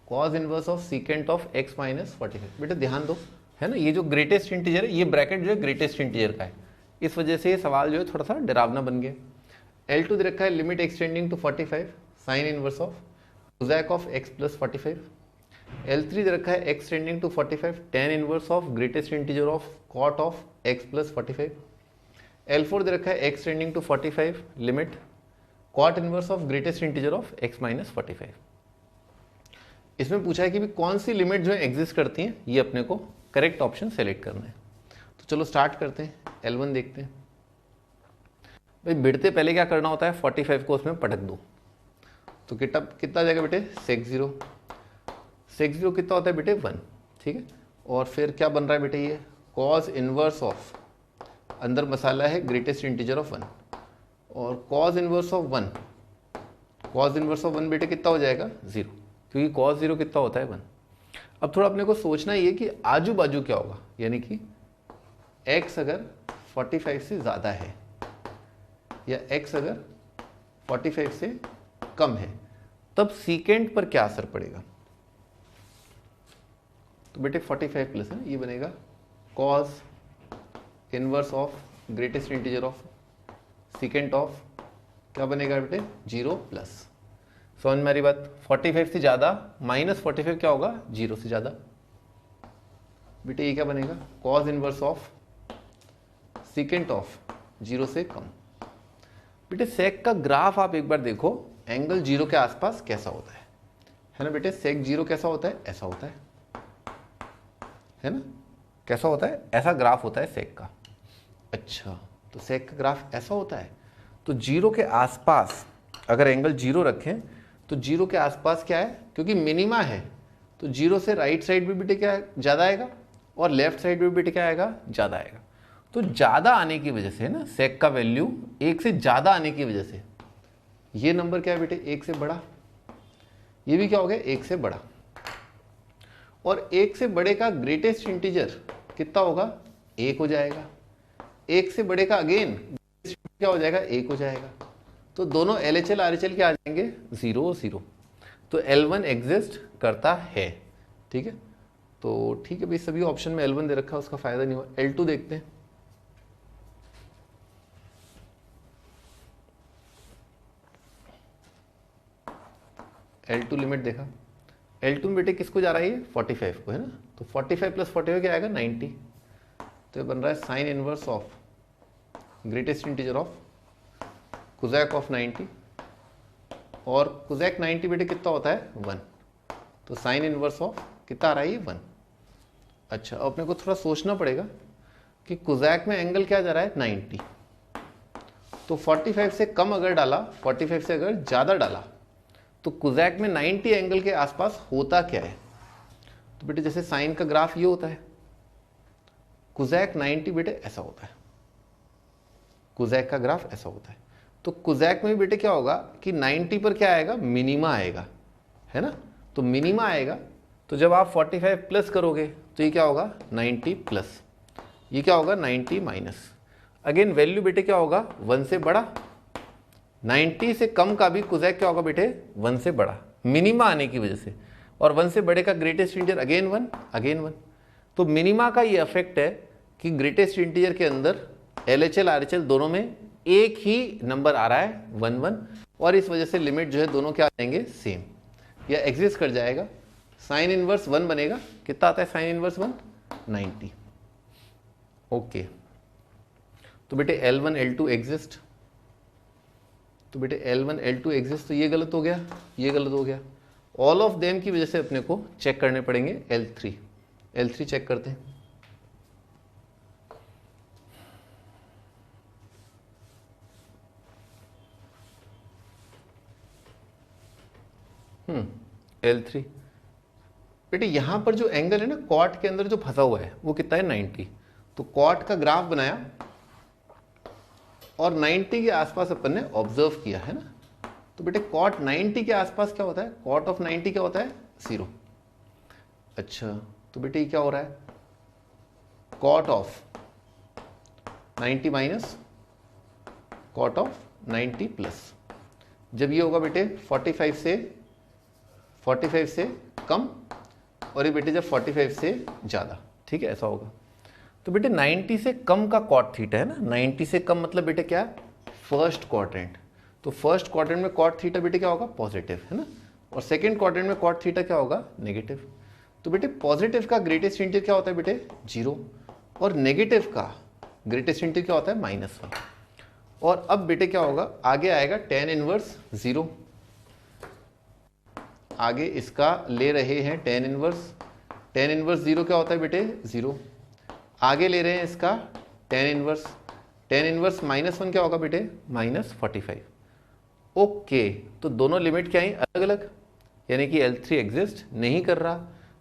cos inverse of secant of x minus 45। बेटा ध्यान दो है ना, ये जो ग्रेटेस्ट इंटीजर है ये ब्रैकेट जो है ग्रेटेस्ट इंटीजर का है, इस वजह से ये सवाल जो है थोड़ा सा डरावना बन गया। L2 दे रखा है limit x tending to 45 sine inverse of cosec of x plus 45। L3 दे रखा है x tending to 45 tan inverse of greatest integer of cot of x plus 45। L4 दे रखा है x tending to 45 limit cot inverse of greatest integer of x minus 45। इसमें पूछा है कि भी कौन सी लिमिट जो है एग्जिस्ट करती हैं, ये अपने को करेक्ट ऑप्शन सेलेक्ट करना है। तो चलो स्टार्ट करते हैं। L1 देखते हैं भाई, भिड़ते पहले क्या करना होता है 45 को उसमें पटक दो तो कितना जाएगा बेटे सेक 0 कितना होता है बेटे 1। ठीक है, और फिर क्या बन रहा है बेटे ये कॉज इनवर्स ऑफ अंदर मसाला है ग्रेटेस्ट इंटीजर ऑफ 1 और कॉज इनवर्स ऑफ 1 बेटे कितना हो जाएगा 0 क्योंकि कॉज 0 कितना होता है 1। अब थोड़ा अपने को सोचना ये कि आजू बाजू क्या होगा, यानी कि x अगर 45 से ज़्यादा है या x अगर 45 से कम है तब सीकेंट पर क्या असर पड़ेगा। तो बेटे 45 प्लस है ये बनेगा cause inverse of greatest integer of secant of क्या बनेगा बेटे 0 प्लस। समझ में आ रही बात। 45 से ज़्यादा माइनस 45 क्या होगा 0 से ज़्यादा। बेटे ये क्या बनेगा cause inverse of secant of 0 से कम। बेटे सेक का ग्राफ आप एक बार देखो, एंगल 0 के आसपास कैसा होता है ना बेटे। सेक 0 कैसा होता है, ऐसा होता है ना, कैसा होता है, ऐसा ग्राफ होता है सेक का। अच्छा, तो सेक का ग्राफ ऐसा होता है। तो 0 के आसपास अगर एंगल 0 रखें तो 0 के आसपास क्या है, क्योंकि मिनिमा है तो 0 से राइट साइड भी बेटे क्या ज़्यादा आएगा और लेफ्ट साइड भी बेटे क्या आएगा, ज़्यादा आएगा। तो ज़्यादा आने की वजह से ना सेक का वैल्यू 1 से ज़्यादा आने की वजह से ये नंबर क्या है बेटे, 1 से बड़ा, ये भी क्या हो गया 1 से बड़ा। और 1 से बड़े का ग्रेटेस्ट इंटीजर कितना होगा, 1 हो जाएगा। 1 से बड़े का अगेन क्या हो जाएगा, 1 हो जाएगा। तो दोनों LHL RHL के आ जाएंगे 0 0। तो L1 एग्जिस्ट करता है। ठीक है, तो ठीक है भाई, सभी ऑप्शन में L1 दे रखा है, उसका फायदा नहीं हुआ। L2 देखते हैं। L2 लिमिट देखा, L2 में बेटे किसको जा रहा है, ये 45 को है ना। तो 45 प्लस 45 क्या आएगा, 90। तो ये बन रहा है sign inverse of greatest integer of cosec of 90। और कोसेक 90 बेटे कितना होता है, 1। तो साइन इनवर्स ऑफ कितना आ रहा है, ये 1। अच्छा, अब अपने को थोड़ा सोचना पड़ेगा कि कोसेक में एंगल क्या जा रहा है, 90। तो 45 से कम अगर डाला, 45 से अगर ज़्यादा डाला तो कोसेक में 90 एंगल के आसपास होता क्या है। तो बेटे जैसे साइन का ग्राफ ये होता है, कोसेक 90 बेटे ऐसा होता है, कोसेक का ग्राफ ऐसा होता है। तो कोसेक में बेटे क्या होगा कि 90 पर क्या आएगा, मिनिमा आएगा, है ना। तो मिनिमा आएगा, तो जब आप 45 प्लस करोगे तो ये क्या होगा, 90 प्लस, ये क्या होगा 90 माइनस। अगेन वैल्यू बेटे क्या होगा, 1 से बड़ा। 90 से कम का भी कोसेक क्या होगा बेटे, 1 से बड़ा, मिनिमा आने की वजह से। और 1 से बड़े का ग्रेटेस्ट इंटीजर अगेन 1, अगेन 1। तो मिनिमा का ये इफेक्ट है कि ग्रेटेस्ट इंटीजर के अंदर LHL RHL दोनों में एक ही नंबर आ रहा है, 1 1। और इस वजह से लिमिट जो है दोनों क्या आ जाएंगे, सेम, या एग्जिस्ट कर जाएगा। साइन इनवर्स 1 बनेगा, कितना आता है साइन इनवर्स 1, 90। ओके, तो बेटे L1 L2 एग्जिस्ट, तो बेटे L1 L2 एग्जिस्ट, तो ये गलत हो गया, ये गलत हो गया। ऑल ऑफ देम की वजह से अपने को चेक करने पड़ेंगे L3। L3 चेक करते हैं। L3 बेटे यहां पर जो एंगल है ना कॉट के अंदर जो फंसा हुआ है वो कितना है, 90। तो कॉट का ग्राफ बनाया और 90 के आसपास अपन ने ऑब्जर्व किया, है ना। तो बेटे कॉट 90 के आसपास क्या होता है, कॉट ऑफ 90 क्या होता है, 0। अच्छा, तो बेटे ये क्या हो रहा है, cot of 90 minus cot of 90 plus. जब ये होगा बेटे 45 से कम, और ये बेटे जब 45 से ज़्यादा, ठीक है, ऐसा होगा। तो बेटे 90 से कम का कॉट थीटा है ना, 90 से कम मतलब बेटे क्या, फर्स्ट क्वाड्रेंट। तो फर्स्ट क्वाड्रेंट में कॉट थीटा बेटे क्या होगा, पॉजिटिव, है ना। और सेकंड क्वाड्रेंट में कॉट थीटा क्या होगा, नेगेटिव। तो बेटे पॉजिटिव का ग्रेटेस्ट इंटीजर क्या होता है बेटे, 0। और नेगेटिव का ग्रेटेस्ट इंटीजर क्या होता है, -1। और अब बेटे क्या होगा, आगे आएगा tan इनवर्स 0। आगे इसका ले रहे हैं tan इनवर्स 0 क्या होता है बेटे, 0। आगे ले रहे हैं इसका tan इनवर्स -1 क्या होगा बेटे, -45। ओके, तो दोनों लिमिट क्या है, अलग अलग, यानी कि L3 एग्जिस्ट नहीं कर रहा।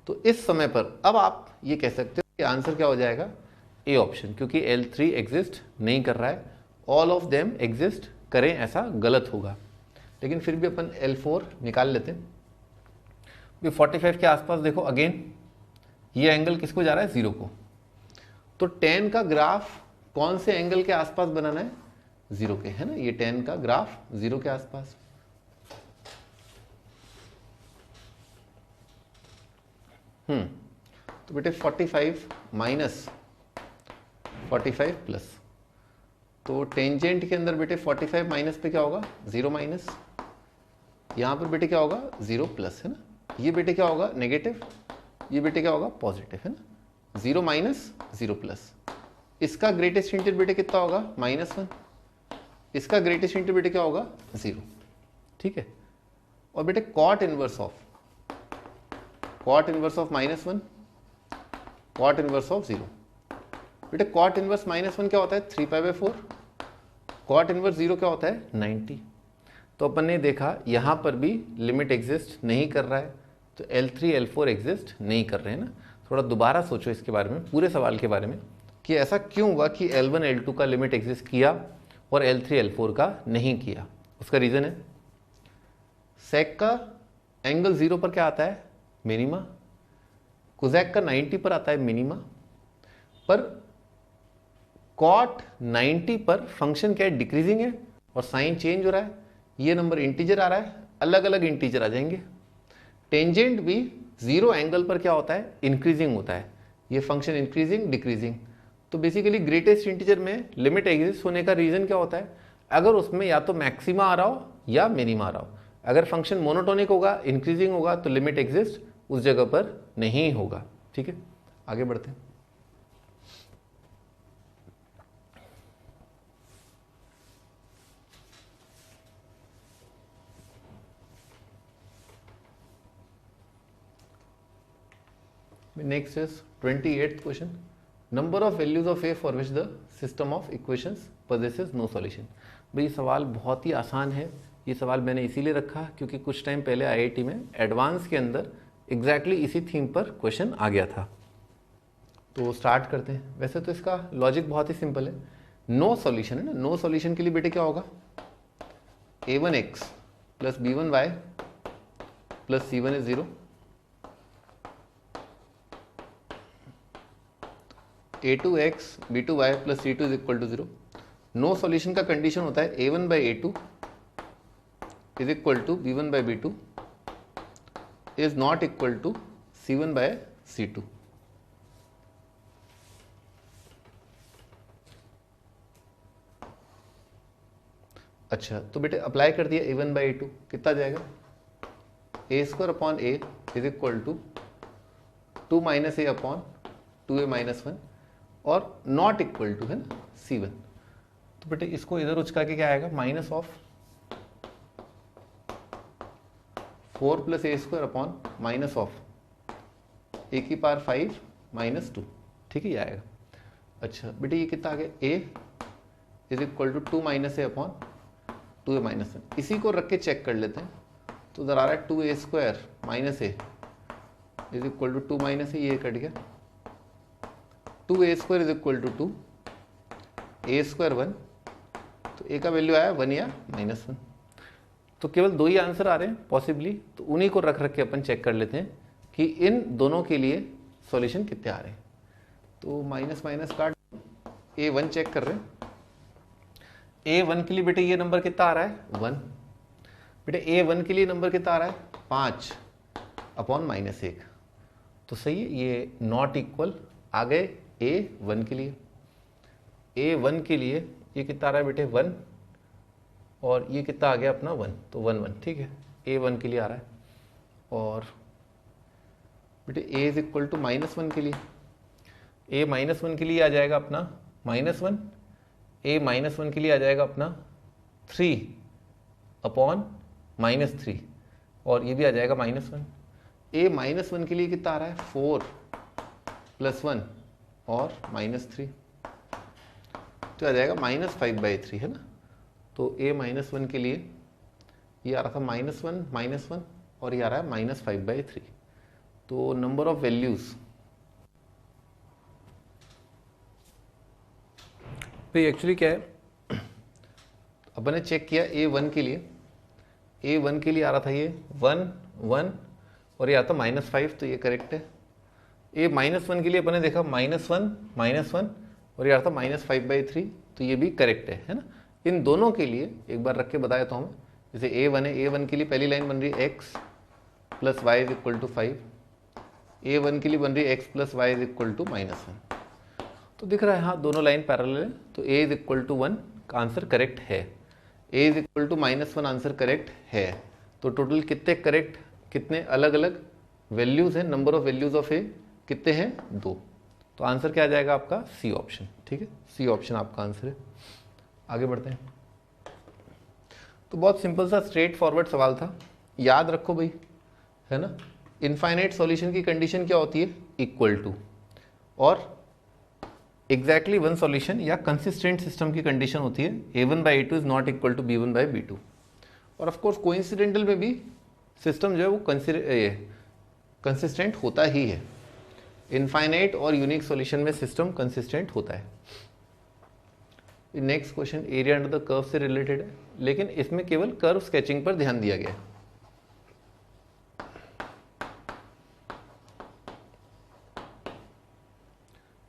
तो इस समय पर अब आप ये कह सकते हो कि आंसर क्या हो जाएगा, ए ऑप्शन, क्योंकि L3 एग्जिस्ट नहीं कर रहा है। ऑल ऑफ देम एग्जिस्ट करें ऐसा गलत होगा, लेकिन फिर भी अपन L4 निकाल लेते हैं। 45 के आसपास देखो, अगेन ये एंगल किसको जा रहा है, 0 को। तो tan का ग्राफ कौन से एंगल के आसपास बनाना है, 0 के, है ना। ये tan का ग्राफ 0 के आसपास। तो बेटे 45 माइनस 45 प्लस, तो टेंजेंट के अंदर बेटे 45 माइनस पे क्या होगा, 0 माइनस। यहां पर बेटे क्या होगा, 0 प्लस, है ना। ये बेटे क्या होगा, नेगेटिव। ये बेटे क्या होगा, पॉजिटिव, है ना। 0 माइनस 0 प्लस, इसका ग्रेटेस्ट इंटीजर बेटे कितना होगा -1, इसका ग्रेटेस्ट इंटीजर बेटे क्या होगा 0, ठीक है। और बेटे cot inverse of -1, cot inverse of 0, बेटे कॉट इनवर्स -1 क्या होता है 3π/4, कॉट इनवर्स 0 क्या होता है 90। तो अपन ने देखा यहाँ पर भी लिमिट एग्जिस्ट नहीं कर रहा है, तो L3 L4 एग्जिस्ट नहीं कर रहे हैं ना। थोड़ा दोबारा सोचो इसके बारे में, पूरे सवाल के बारे में, कि ऐसा क्यों हुआ कि L1 L2 का लिमिट एग्जिस्ट किया और L3 L4 का नहीं किया। उसका रीज़न है सेक का एंगल 0 पर क्या आता है मिनिमा, कोसेक का 90 पर आता है मिनिमा, पर कॉट 90 पर फंक्शन क्या है डिक्रीजिंग है और साइन चेंज हो रहा है, ये नंबर इंटीजर आ रहा है, अलग अलग इंटीजर आ जाएंगे। टेंजेंट भी 0 एंगल पर क्या होता है इंक्रीजिंग होता है, ये फंक्शन इंक्रीजिंग डिक्रीजिंग। तो बेसिकली ग्रेटेस्ट इंटीजर में लिमिट एग्जिस्ट होने का रीजन क्या होता है, अगर उसमें या तो मैक्सिमा आ रहा हो या मिनिमा आ रहा हो। अगर फंक्शन मोनोटोनिक होगा इंक्रीजिंग होगा तो लिमिट एग्जिस्ट उस जगह पर नहीं होगा, ठीक है। आगे बढ़ते हैं। Next is 28th question. Number of values of a for which the system of equations possesses no solution. भाई सवाल बहुत ही आसान है, ये सवाल मैंने इसीलिए रखा क्योंकि कुछ टाइम पहले IIT में एडवांस के अंदर एग्जैक्टली इसी थीम पर क्वेश्चन आ गया था। तो स्टार्ट करते हैं। वैसे तो इसका लॉजिक बहुत ही सिंपल है, नो सॉल्यूशन है ना। नो सॉल्यूशन के लिए बेटे क्या होगा a1x plus b1y plus c1 is 0, a2x b2y plus c2 is equal to 0। No solution का कंडीशन होता है a1/a2 is equal to b1/b2 is not equal to c1/c2। अच्छा, तो बेटे अप्लाई कर दिया a1/a2, कितना जाएगा a² is equal to 2 - a/2a-1 और नॉट इक्वल टू है ना c1। तो बेटे इसको इधर उचका के क्या आएगा minus of 4 + a² minus of a⁵ - 2, ठीक है ये आएगा। अच्छा बेटे ये कितना आ गया a is equal to 2 - a/2a-1, इसी को रख के चेक कर लेते हैं। तो उधर आ रहा है 2a² - a is equal to 2 - a, ये कट गया, 2a² is equal to 2, a² 1, तो a का वैल्यू आया 1 या -1। तो केवल 2 ही आंसर आ रहे हैं पॉसिबली, तो उन्हीं को रख रख के अपन चेक कर लेते हैं कि इन दोनों के लिए सॉल्यूशन कितने आ रहे हैं। तो माइनस माइनस काट, a1 चेक कर रहे हैं। a1 के लिए बेटे ये नंबर कितना आ रहा है 1, बेटे a1 के लिए नंबर कितना आ रहा है 5/-1। तो सही है, ये नॉट इक्वल आ गए a1 के लिए। a1 के लिए ये कितना आ रहा है बेटे 1 और ये कितना आ गया अपना 1, तो 1 1, ठीक है a1 के लिए आ रहा है। और बेटे a इज इक्वल टू -1 के लिए, a -1 के लिए आ जाएगा अपना -1, a -1 के लिए आ जाएगा अपना 3/-3 और ये भी आ जाएगा -1। a -1 के लिए कितना आ रहा है 4 + 1 और -3, तो आ जाएगा -5/3 है ना। तो a -1 के लिए ये आ रहा था -1 और ये आ रहा है -5/3। तो नंबर ऑफ वैल्यूज पे एक्चुअली क्या है, अपन ने चेक किया a1 के लिए, a1 के लिए आ रहा था ये 1 1 और ये आता -5, तो ये करेक्ट है। a -1 के लिए अपन ने देखा -1 और ये आता -5/3, तो ये भी करेक्ट है ना। इन दोनों के लिए एक बार रख के बताया तो हमें, जैसे a1 है, a1 के लिए पहली लाइन बन रही है x + y is equal to 5, a1 के लिए बन रही है x + y is equal to -1। तो दिख रहा है हाँ दोनों लाइन पैरेलल है, तो a इज इक्वल टू 1 का आंसर करेक्ट है, a is equal to -1 answer correct है। तो टोटल कितने करेक्ट, कितने अलग अलग वैल्यूज हैं, number of values of a कितने हैं 2, तो आंसर क्या आ जाएगा आपका सी ऑप्शन। ठीक है, सी ऑप्शन आपका आंसर है। आगे बढ़ते हैं। तो बहुत सिंपल सा स्ट्रेट फॉरवर्ड सवाल था, याद रखो भाई, है ना। इनफाइनाइट सॉल्यूशन की कंडीशन क्या होती है, इक्वल टू, और एग्जैक्टली वन सॉल्यूशन या कंसिस्टेंट सिस्टम की कंडीशन होती है a1/a2 is not equal to b1/b2। और ऑफ कोर्स कोइंसिडेंटल में भी सिस्टम जो है वो कंसिस्टेंट होता ही है। इनफाइनाइट और यूनिक सॉल्यूशन में सिस्टम कंसिस्टेंट होता है। Next question area under the curve से रिलेटेड है, लेकिन इसमें केवल कर्व स्केचिंग पर ध्यान दिया गया है।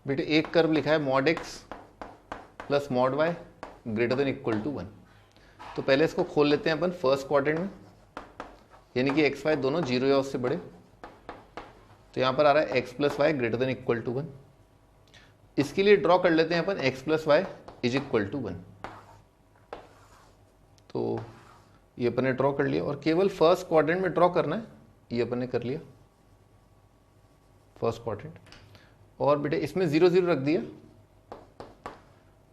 बेटे एक कर्व लिखा है mod x plus mod y greater than equal to 1। तो पहले इसको खोल लेते हैं अपन फर्स्ट क्वाड्रेंट में, यानी कि एक्स वाई दोनों जीरो या उससे बड़े। तो यहाँ पर आ रहा है x plus y greater than equal to 1। इसके लिए ड्रॉ कर लेते हैं अपन x plus y is equal to 1। तो ये अपन ने ड्रॉ कर लिया, और केवल फर्स्ट क्वाड्रेंट में ड्रॉ करना है, ये अपन ने कर लिया फर्स्ट क्वाड्रेंट। और बेटे इसमें 0 0 रख दिया,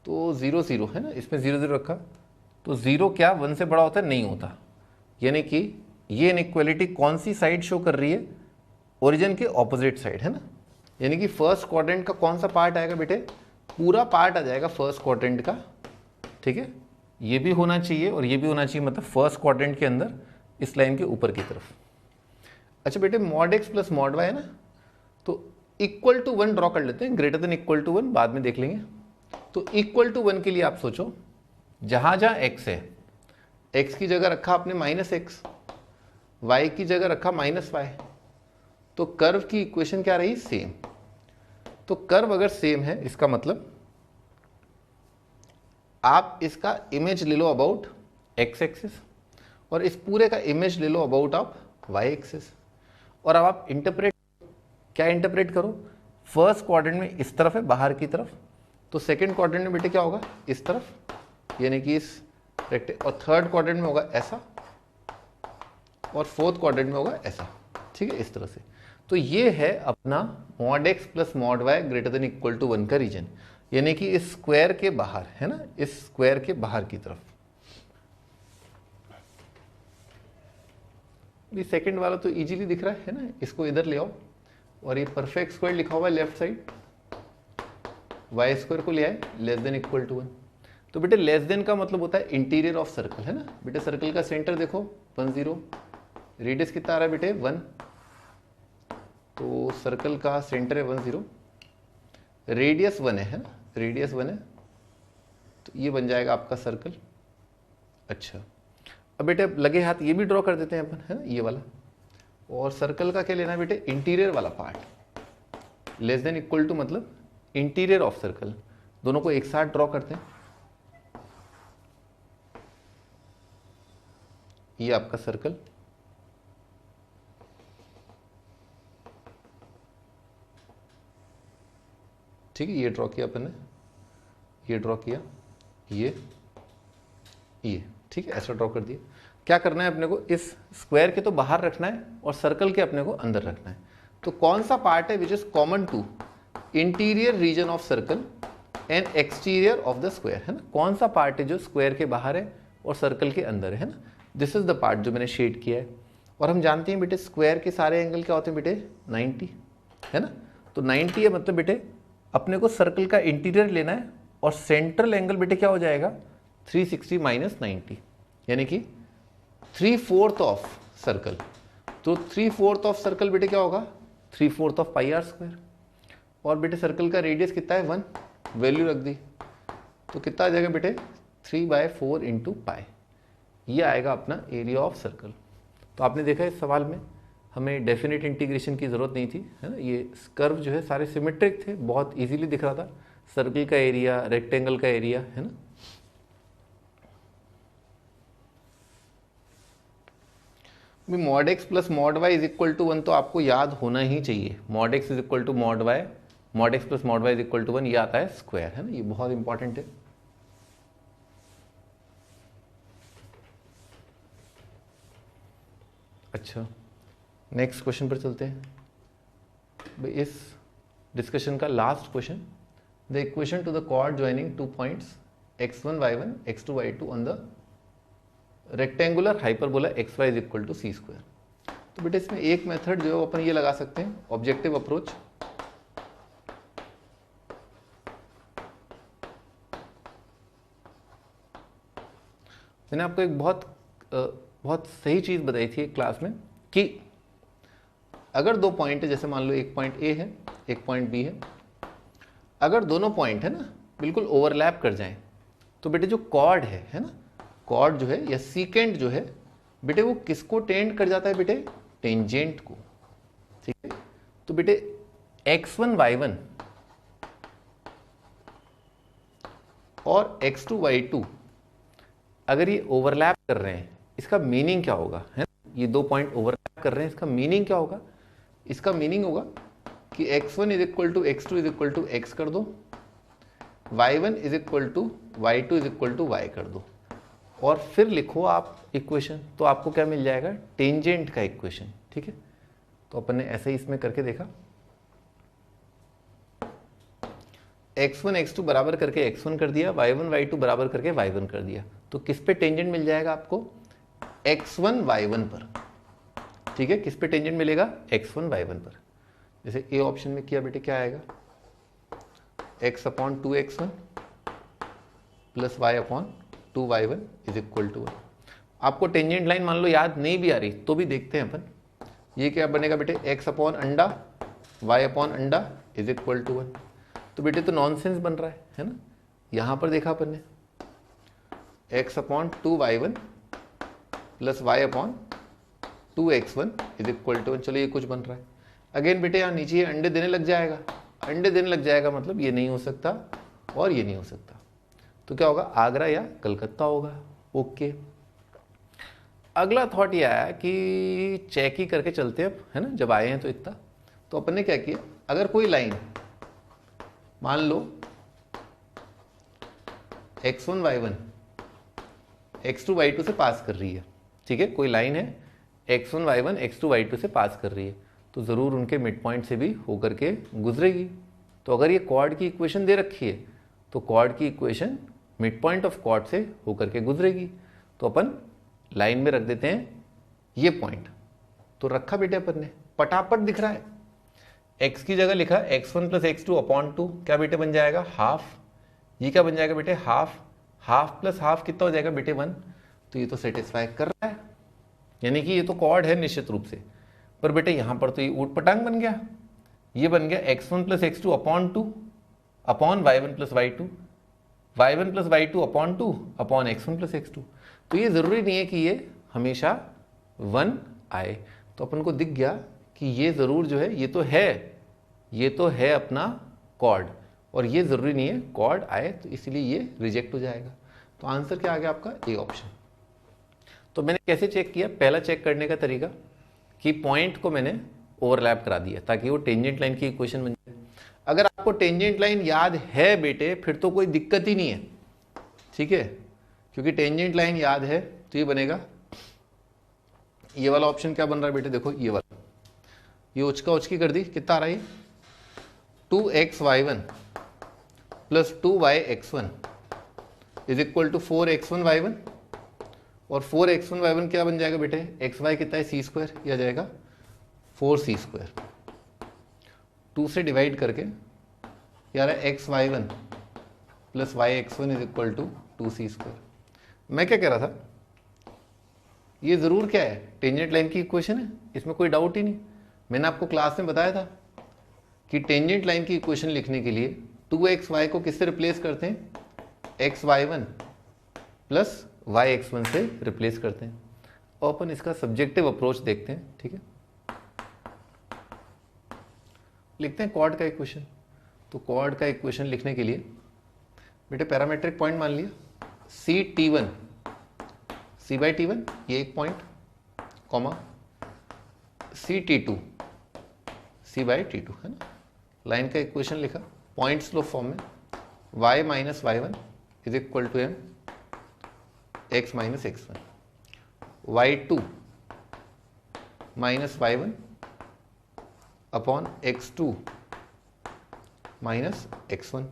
तो 0 0 है ना, इसमें 0 0 रखा, तो 0 क्या 1 से बड़ा होता है, नहीं होता। यानी कि ये इनइक्वालिटी कौन सी साइड शो कर रही है, ओरिजिन के ऑपोजिट साइड, है ना। यानी कि फर्स्ट क्वाड्रेंट का कौन सा पार्ट आएगा बेटे, पूरा पार्ट आ जाएगा फर्स्ट क्वाड्रेंट का, ठीक है। ये भी होना चाहिए और ये भी होना चाहिए, मतलब फर्स्ट क्वाड्रेंट के अंदर इस लाइन के ऊपर की तरफ। अच्छा बेटे mod x plus mod y है ना, तो इक्वल टू 1 ड्रॉ कर लेते हैं, ग्रेटर देन इक्वल टू 1 बाद में देख लेंगे। तो इक्वल टू 1 के लिए आप सोचो, जहां जहां x है, x की जगह रखा आपने -x, y की जगह रखा -y, तो कर्व की इक्वेशन क्या रही, सेम। तो कर्व अगर सेम है, इसका मतलब आप इसका इमेज ले लो अबाउट x एक्सिस, और इस पूरे का इमेज ले लो अबाउट ऑफ y एक्सिस। और अब आप क्या इंटरप्रेट करो, फर्स्ट क्वाड्रेंट में इस तरफ है बाहर की तरफ, तो सेकंड क्वाड्रेंट में बेटे क्या होगा, इस तरफ, यानी कि इस रेक्टेंगल, और थर्ड क्वाड्रेंट में होगा ऐसा, और फोर्थ क्वाड्रेंट में होगा ऐसा, ठीक है, इस तरह से। तो ये है अपना mod x plus mod y greater than equal to 1 का रीजन, यानी कि इस स्क्वायर के बाहर, है ना, इस स्क्वायर के बाहर की तरफ। ये सेकंड वाला तो इजीली दिख रहा है ना, इसको इधर ले आओ, और ये परफेक्ट स्क्वायर लिखा हुआ है लेफ्ट साइड, वाई स्क्वायर को ले आए लेस देन इक्वल टू 1। तो बेटे लेस देन का मतलब होता है इंटीरियर ऑफ सर्कल, है ना। बेटे सर्कल का सेंटर देखो 1 0, रेडियस कितना आ रहा है बेटे 1, तो सर्कल का सेंटर है 1 0, रेडियस 1 है ना, रेडियस 1 है, तो ये बन जाएगा आपका सर्कल। अच्छा अब बेटे लगे हाथ ये भी ड्रॉ कर देते हैं अपन, है ना, ये वाला। और सर्कल का क्या लेना है बेटे, इंटीरियर वाला part, less than equal to मतलब इंटीरियर ऑफ सर्कल, दोनों को एक साथ ड्रॉ करते हैं। ये आपका सर्कल, ठीक है, ये ड्रॉ किया अपन ने, ये ड्रॉ किया, ये ठीक है, ऐसा ड्रॉ कर दिया। क्या करना है अपने को, इस स्क्वायर के तो बाहर रखना है और सर्कल के अपने को अंदर रखना है। तो कौन सा पार्ट है which is common to interior region of circle and exterior of the square, है ना। कौन सा पार्ट है जो स्क्वायर के बाहर है और सर्कल के अंदर है ना, दिस इज द पार्ट जो मैंने शेड किया है। और हम जानते हैं बेटे स्क्वायर के सारे एंगल क्या होते हैं बेटे, 90, है ना। तो 90 है, मतलब बेटे अपने को सर्कल का इंटीरियर लेना है, और सेंट्रल एंगल बेटे क्या हो जाएगा 360 माइनस 90, यानी कि 3/4 ऑफ सर्कल। तो 3/4 ऑफ सर्कल बेटे क्या होगा 3/4 ऑफ पाई आर स्क्वायर। और बेटे सर्कल का रेडियस कितना है 1, वैल्यू रख दी, तो कितना आ जाएगा बेटे 3/4 इंटू पाई, ये आएगा अपना एरिया ऑफ सर्कल। तो आपने देखा इस सवाल में हमें डेफिनेट इंटीग्रेशन की ज़रूरत नहीं थी, है ना। ये कर्व जो है सारे सिमेट्रिक थे, बहुत इजीली दिख रहा था, सर्कल का एरिया, रेक्टेंगल का एरिया, है ना। Mod x plus mod y is equal to 1 तो आपको याद होना ही चाहिए, mod x is equal to mod y, mod x plus mod y is equal to 1, ये आता है स्क्वायर, है ना, ये बहुत इंपॉर्टेंट है। अच्छा नेक्स्ट क्वेश्चन पर चलते हैं भाई, इस डिस्कशन का last question the equation to the chord joining 2 points x1 y1 x2 y2 on the rectangular hyperbola xy is equal to c square. तो बेटे इसमें एक मेथड जो है अपन ये लगा सकते हैं, ऑब्जेक्टिव अप्रोच। मैंने आपको एक बहुत सही चीज बताई थी एक क्लास में कि अगर दो पॉइंट है, जैसे मान लो एक पॉइंट ए है एक पॉइंट बी है, अगर दोनों पॉइंट है ना बिल्कुल ओवरलैप कर जाएं तो बेटे जो कॉर्ड है ना, कॉर्ड जो है या सीकेंट जो है बेटे वो किसको टेंड कर जाता है बेटे, टेंजेंट को। ठीक है, तो बेटे x1 y1 और x2 y2 अगर ये ओवरलैप कर रहे हैं, इसका मीनिंग क्या होगा, है ना, ये दो पॉइंट ओवरलैप कर रहे हैं, इसका मीनिंग क्या होगा, इसका मीनिंग होगा कि x1 is equal to x2 is equal to x कर दो, y1 is equal to y2 is equal to y कर दो, और फिर लिखो आप इक्वेशन, तो आपको क्या मिल जाएगा, टेंजेंट का इक्वेशन। ठीक है, तो अपन ने ऐसे ही इसमें करके देखा, x1 x2 बराबर करके x1 कर दिया, y1 y2 बराबर करके y1 कर दिया, तो किस पे टेंजेंट मिल जाएगा आपको, x1 y1 पर। ठीक है, किस पे टेंजेंट मिलेगा, x1 y1 पर। जैसे ए ऑप्शन में किया बेटे, क्या आएगा, x upon 2x1 plus y upon 2y1 is equal to 1। आपको टेंजेंट लाइन मान लो याद नहीं भी आ रही तो भी देखते हैं अपन, ये क्या बनेगा बेटे, x अपॉन अंडा y अपॉन अंडा इज इक्वल टू 1। तो बेटे तो नॉनसेंस बन रहा है ना, यहां पर देखा अपन ने x upon 2y1 plus y upon 2x1 is equal to 1। चलो ये कुछ बन रहा है। अगेन बेटे यहाँ नीचे अंडे देने लग जाएगा, अंडे देने लग जाएगा मतलब ये नहीं हो सकता और ये नहीं हो सकता, तो क्या होगा, आगरा या कलकत्ता होगा। ओके, अगला थॉट ये आया कि चेक ही करके चलते हैं, है ना, जब आए हैं तो इतना। तो अपन ने क्या किया, अगर कोई लाइन मान लो x1 y1 x2 y2 से पास कर रही है, ठीक है, कोई लाइन है x1 y1 x2 y2 से पास कर रही है, तो ज़रूर उनके मिड पॉइंट से भी होकर के गुजरेगी। तो अगर ये कॉर्ड की इक्वेशन दे रखी है तो कॉर्ड की equation mid point of chord से होकर के गुजरेगी। तो अपन लाइन में रख देते हैं ये पॉइंट, तो रखा बेटे अपन ने, पटापट दिख रहा है, x की जगह लिखा x1 प्लस x2 अपॉन 2, क्या बेटे बन जाएगा, हाफ। ये क्या बन जाएगा बेटे, हाफ, हाफ प्लस हाफ कितना हो जाएगा बेटे 1। तो ये तो सेटिस्फाई कर रहा है, यानी कि ये तो कॉर्ड है निश्चित रूप से। पर बेटे यहां पर तो ये ऊट पटांग बन गया, ये बन गया x1 plus x2 upon 2 upon y1 plus y2, y1 plus y2 upon 2 upon x1 plus x2। तो ये जरूरी नहीं है कि ये हमेशा 1 आए, तो अपन को दिख गया कि ये जरूर जो है, ये तो है अपना कॉर्ड, और ये जरूरी नहीं है कॉर्ड आए, तो इसलिए ये रिजेक्ट हो जाएगा। तो आंसर क्या आ गया आपका, ए ऑप्शन। तो मैंने कैसे चेक किया, पहला चेक करने का तरीका कि पॉइंट को मैंने ओवरलैप करा दिया ताकि वो टेंजेंट लाइन की इक्वेशन बन जाए। अगर आपको टेंजेंट लाइन याद है बेटे फिर तो कोई दिक्कत ही नहीं है, ठीक है, क्योंकि टेंजेंट लाइन याद है तो ये बनेगा, ये वाला ऑप्शन क्या बन रहा है बेटे, देखो ये वाला, ये उचका उचकी कर दी, कितना आ रहा है, 2xy1 plus 2yx1 is equal to 4x1y1, और 4x1y1 क्या बन जाएगा बेटे, xy कितना है, सी स्क्वायर, यह आ जाएगा 4c स्क्वायर। 2 से डिवाइड करके यार xy1 plus yx1 is equal to 2c square. मैं क्या कह रहा था, ये जरूर क्या है, टेंजेंट लाइन की इक्वेशन है, इसमें कोई डाउट ही नहीं। मैंने आपको क्लास में बताया था कि टेंजेंट लाइन की इक्वेशन लिखने के लिए 2xy को किससे रिप्लेस करते हैं, xy1 प्लस yx1 से रिप्लेस करते हैं, और अपन इसका सब्जेक्टिव अप्रोच देखते हैं। ठीक है, लिखते हैं कॉर्ड का इक्वेशन। तो कॉर्ड का इक्वेशन लिखने के लिए बेटे पैरामेट्रिक पॉइंट मान लिया, c बाई t1 ये एक point, comma c by t2 है ना। लाइन का इक्वेशन लिखा पॉइंट स्लोप फॉर्म में, y minus y1 is equal to m x minus x1, y2 minus y1 upon x2 minus x1।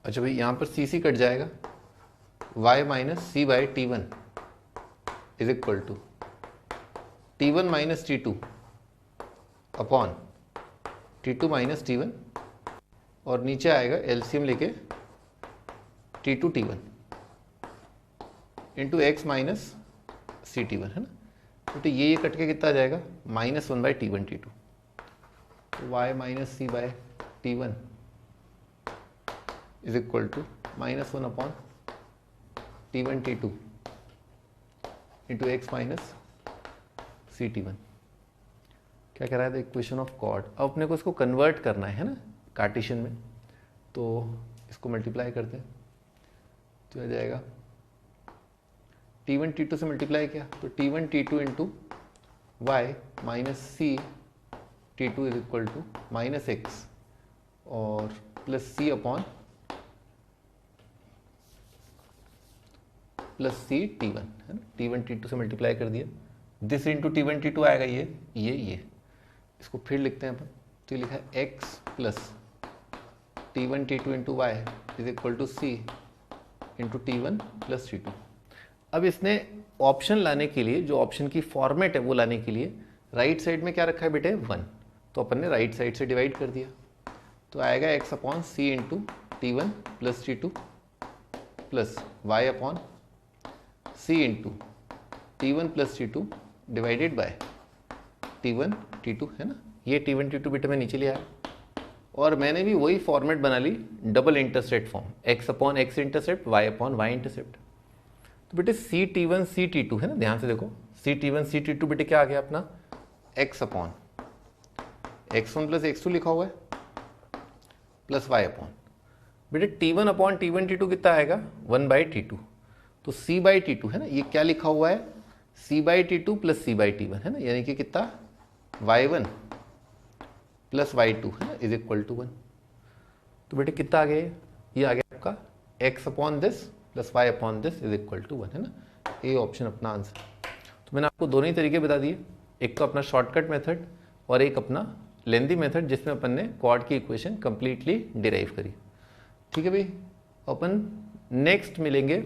अच्छा भाई यहाँ पर सी सी कट जाएगा, y minus c by t one is equal to t one minus t two upon t two minus t one, और नीचे आएगा LCM लेके t two t one into x minus c t one, है ना। तो ये cut के कितना आ जाएगा, minus one by t one t two, तो y minus c by t one is equal to minus one upon t one t two into x minus c t one. क्या कह रहा है, द इक्वेशन ऑफ कॉर्ड। अब अपने को इसको convert करना है ना कार्टेशियन में, तो इसको मल्टीप्लाई करते हैं तो आ जाएगा T1 T2 से मल्टीप्लाई किया तो T1 T2 into y minus c T2 is equal to minus x और plus c upon plus c T1, है ना। T1 T2 से मल्टीप्लाई कर दिया, दिस इंटू T1 T2 आएगा ये इसको फिर लिखते हैं अपन, तो ये लिखा है x plus T1 T2 into y is equal to c into T1 plus T2। अब इसने ऑप्शन लाने के लिए, जो ऑप्शन की फॉर्मेट है वो लाने के लिए राइट साइड में क्या रखा है बेटे, 1, तो अपन ने राइट साइड से डिवाइड कर दिया, तो आएगा x upon c into T1 plus T2 plus y upon c into T1 plus T2 divided by T1 T2, है ना। ये T1 T2 बेटे मैं नीचे ले आया, और मैंने भी वही फॉर्मेट बना ली, double intercept form, x upon x intercept, y upon y intercept. तो बेटे सी T1 सी T2, है ना, ध्यान से देखो, सी T1 सी T2 बेटे क्या आ गया अपना, x upon x1 plus x2 लिखा हुआ है प्लस y अपॉन बेटे T1 अपॉन T1 T2 कितना आएगा, 1 बाई T2, तो c बाई T2, है ना, ये क्या लिखा हुआ है, c by T2 plus c by T1, है ना, यानी कि कितना y1 प्लस y2, है ना, इज इक्वल टू 1। तो बेटे कितना आ गया, ये आ गया आपका x upon this plus y upon this is equal to 1, है ना। ये ऑप्शन अपना आंसर। तो मैंने आपको दोनों ही तरीके बता दिए, एक तो अपना शॉर्टकट मेथड और एक अपना लेंदी मेथड, जिसमें अपन ने क्वाड की इक्वेशन कंप्लीटली डिराइव करी। ठीक है भाई, अपन नेक्स्ट मिलेंगे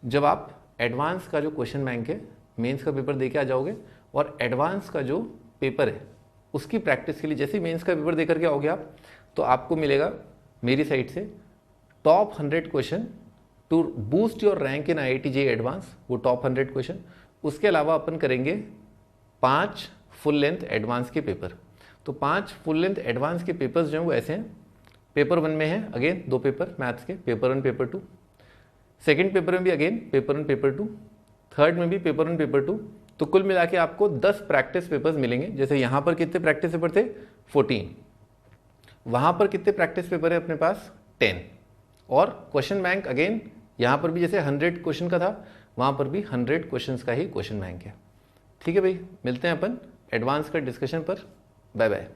जब आप एडवांस का जो क्वेश्चन बैंक है, मेंस का पेपर देके आ जाओगे, और एडवांस का जो पेपर है उसकी प्रैक्टिस के लिए, जैसे मेंस का पेपर दे करके आओगे आप, तो आपको मिलेगा मेरी साइड से top 100 question to boost your rank in IIT JEE advance, वो टॉप 100 क्वेश्चन। उसके अलावा अपन करेंगे 5 फुल लेंथ एडवांस के पेपर। तो 5 फुल लेंथ एडवांस के पेपर्स जो हैं वो ऐसे हैं, पेपर 1 में है अगेन 2 पेपर मैथ्स के, पेपर 1 पेपर 2, सेकेंड पेपर में भी अगेन पेपर 1 पेपर 2, थर्ड में भी पेपर 1 पेपर 2। तो कुल मिला के आपको 10 प्रैक्टिस पेपर्स मिलेंगे। जैसे यहाँ पर कितने प्रैक्टिस पेपर थे, 14, वहाँ पर कितने प्रैक्टिस पेपर है अपने पास, 10, और क्वेश्चन बैंक अगेन यहाँ पर भी जैसे 100 क्वेश्चन का था, वहाँ पर भी 100 क्वेश्चंस का ही क्वेश्चन बैंक है। ठीक है भाई, मिलते हैं अपन एडवांस का डिस्कशन पर, बाय बाय।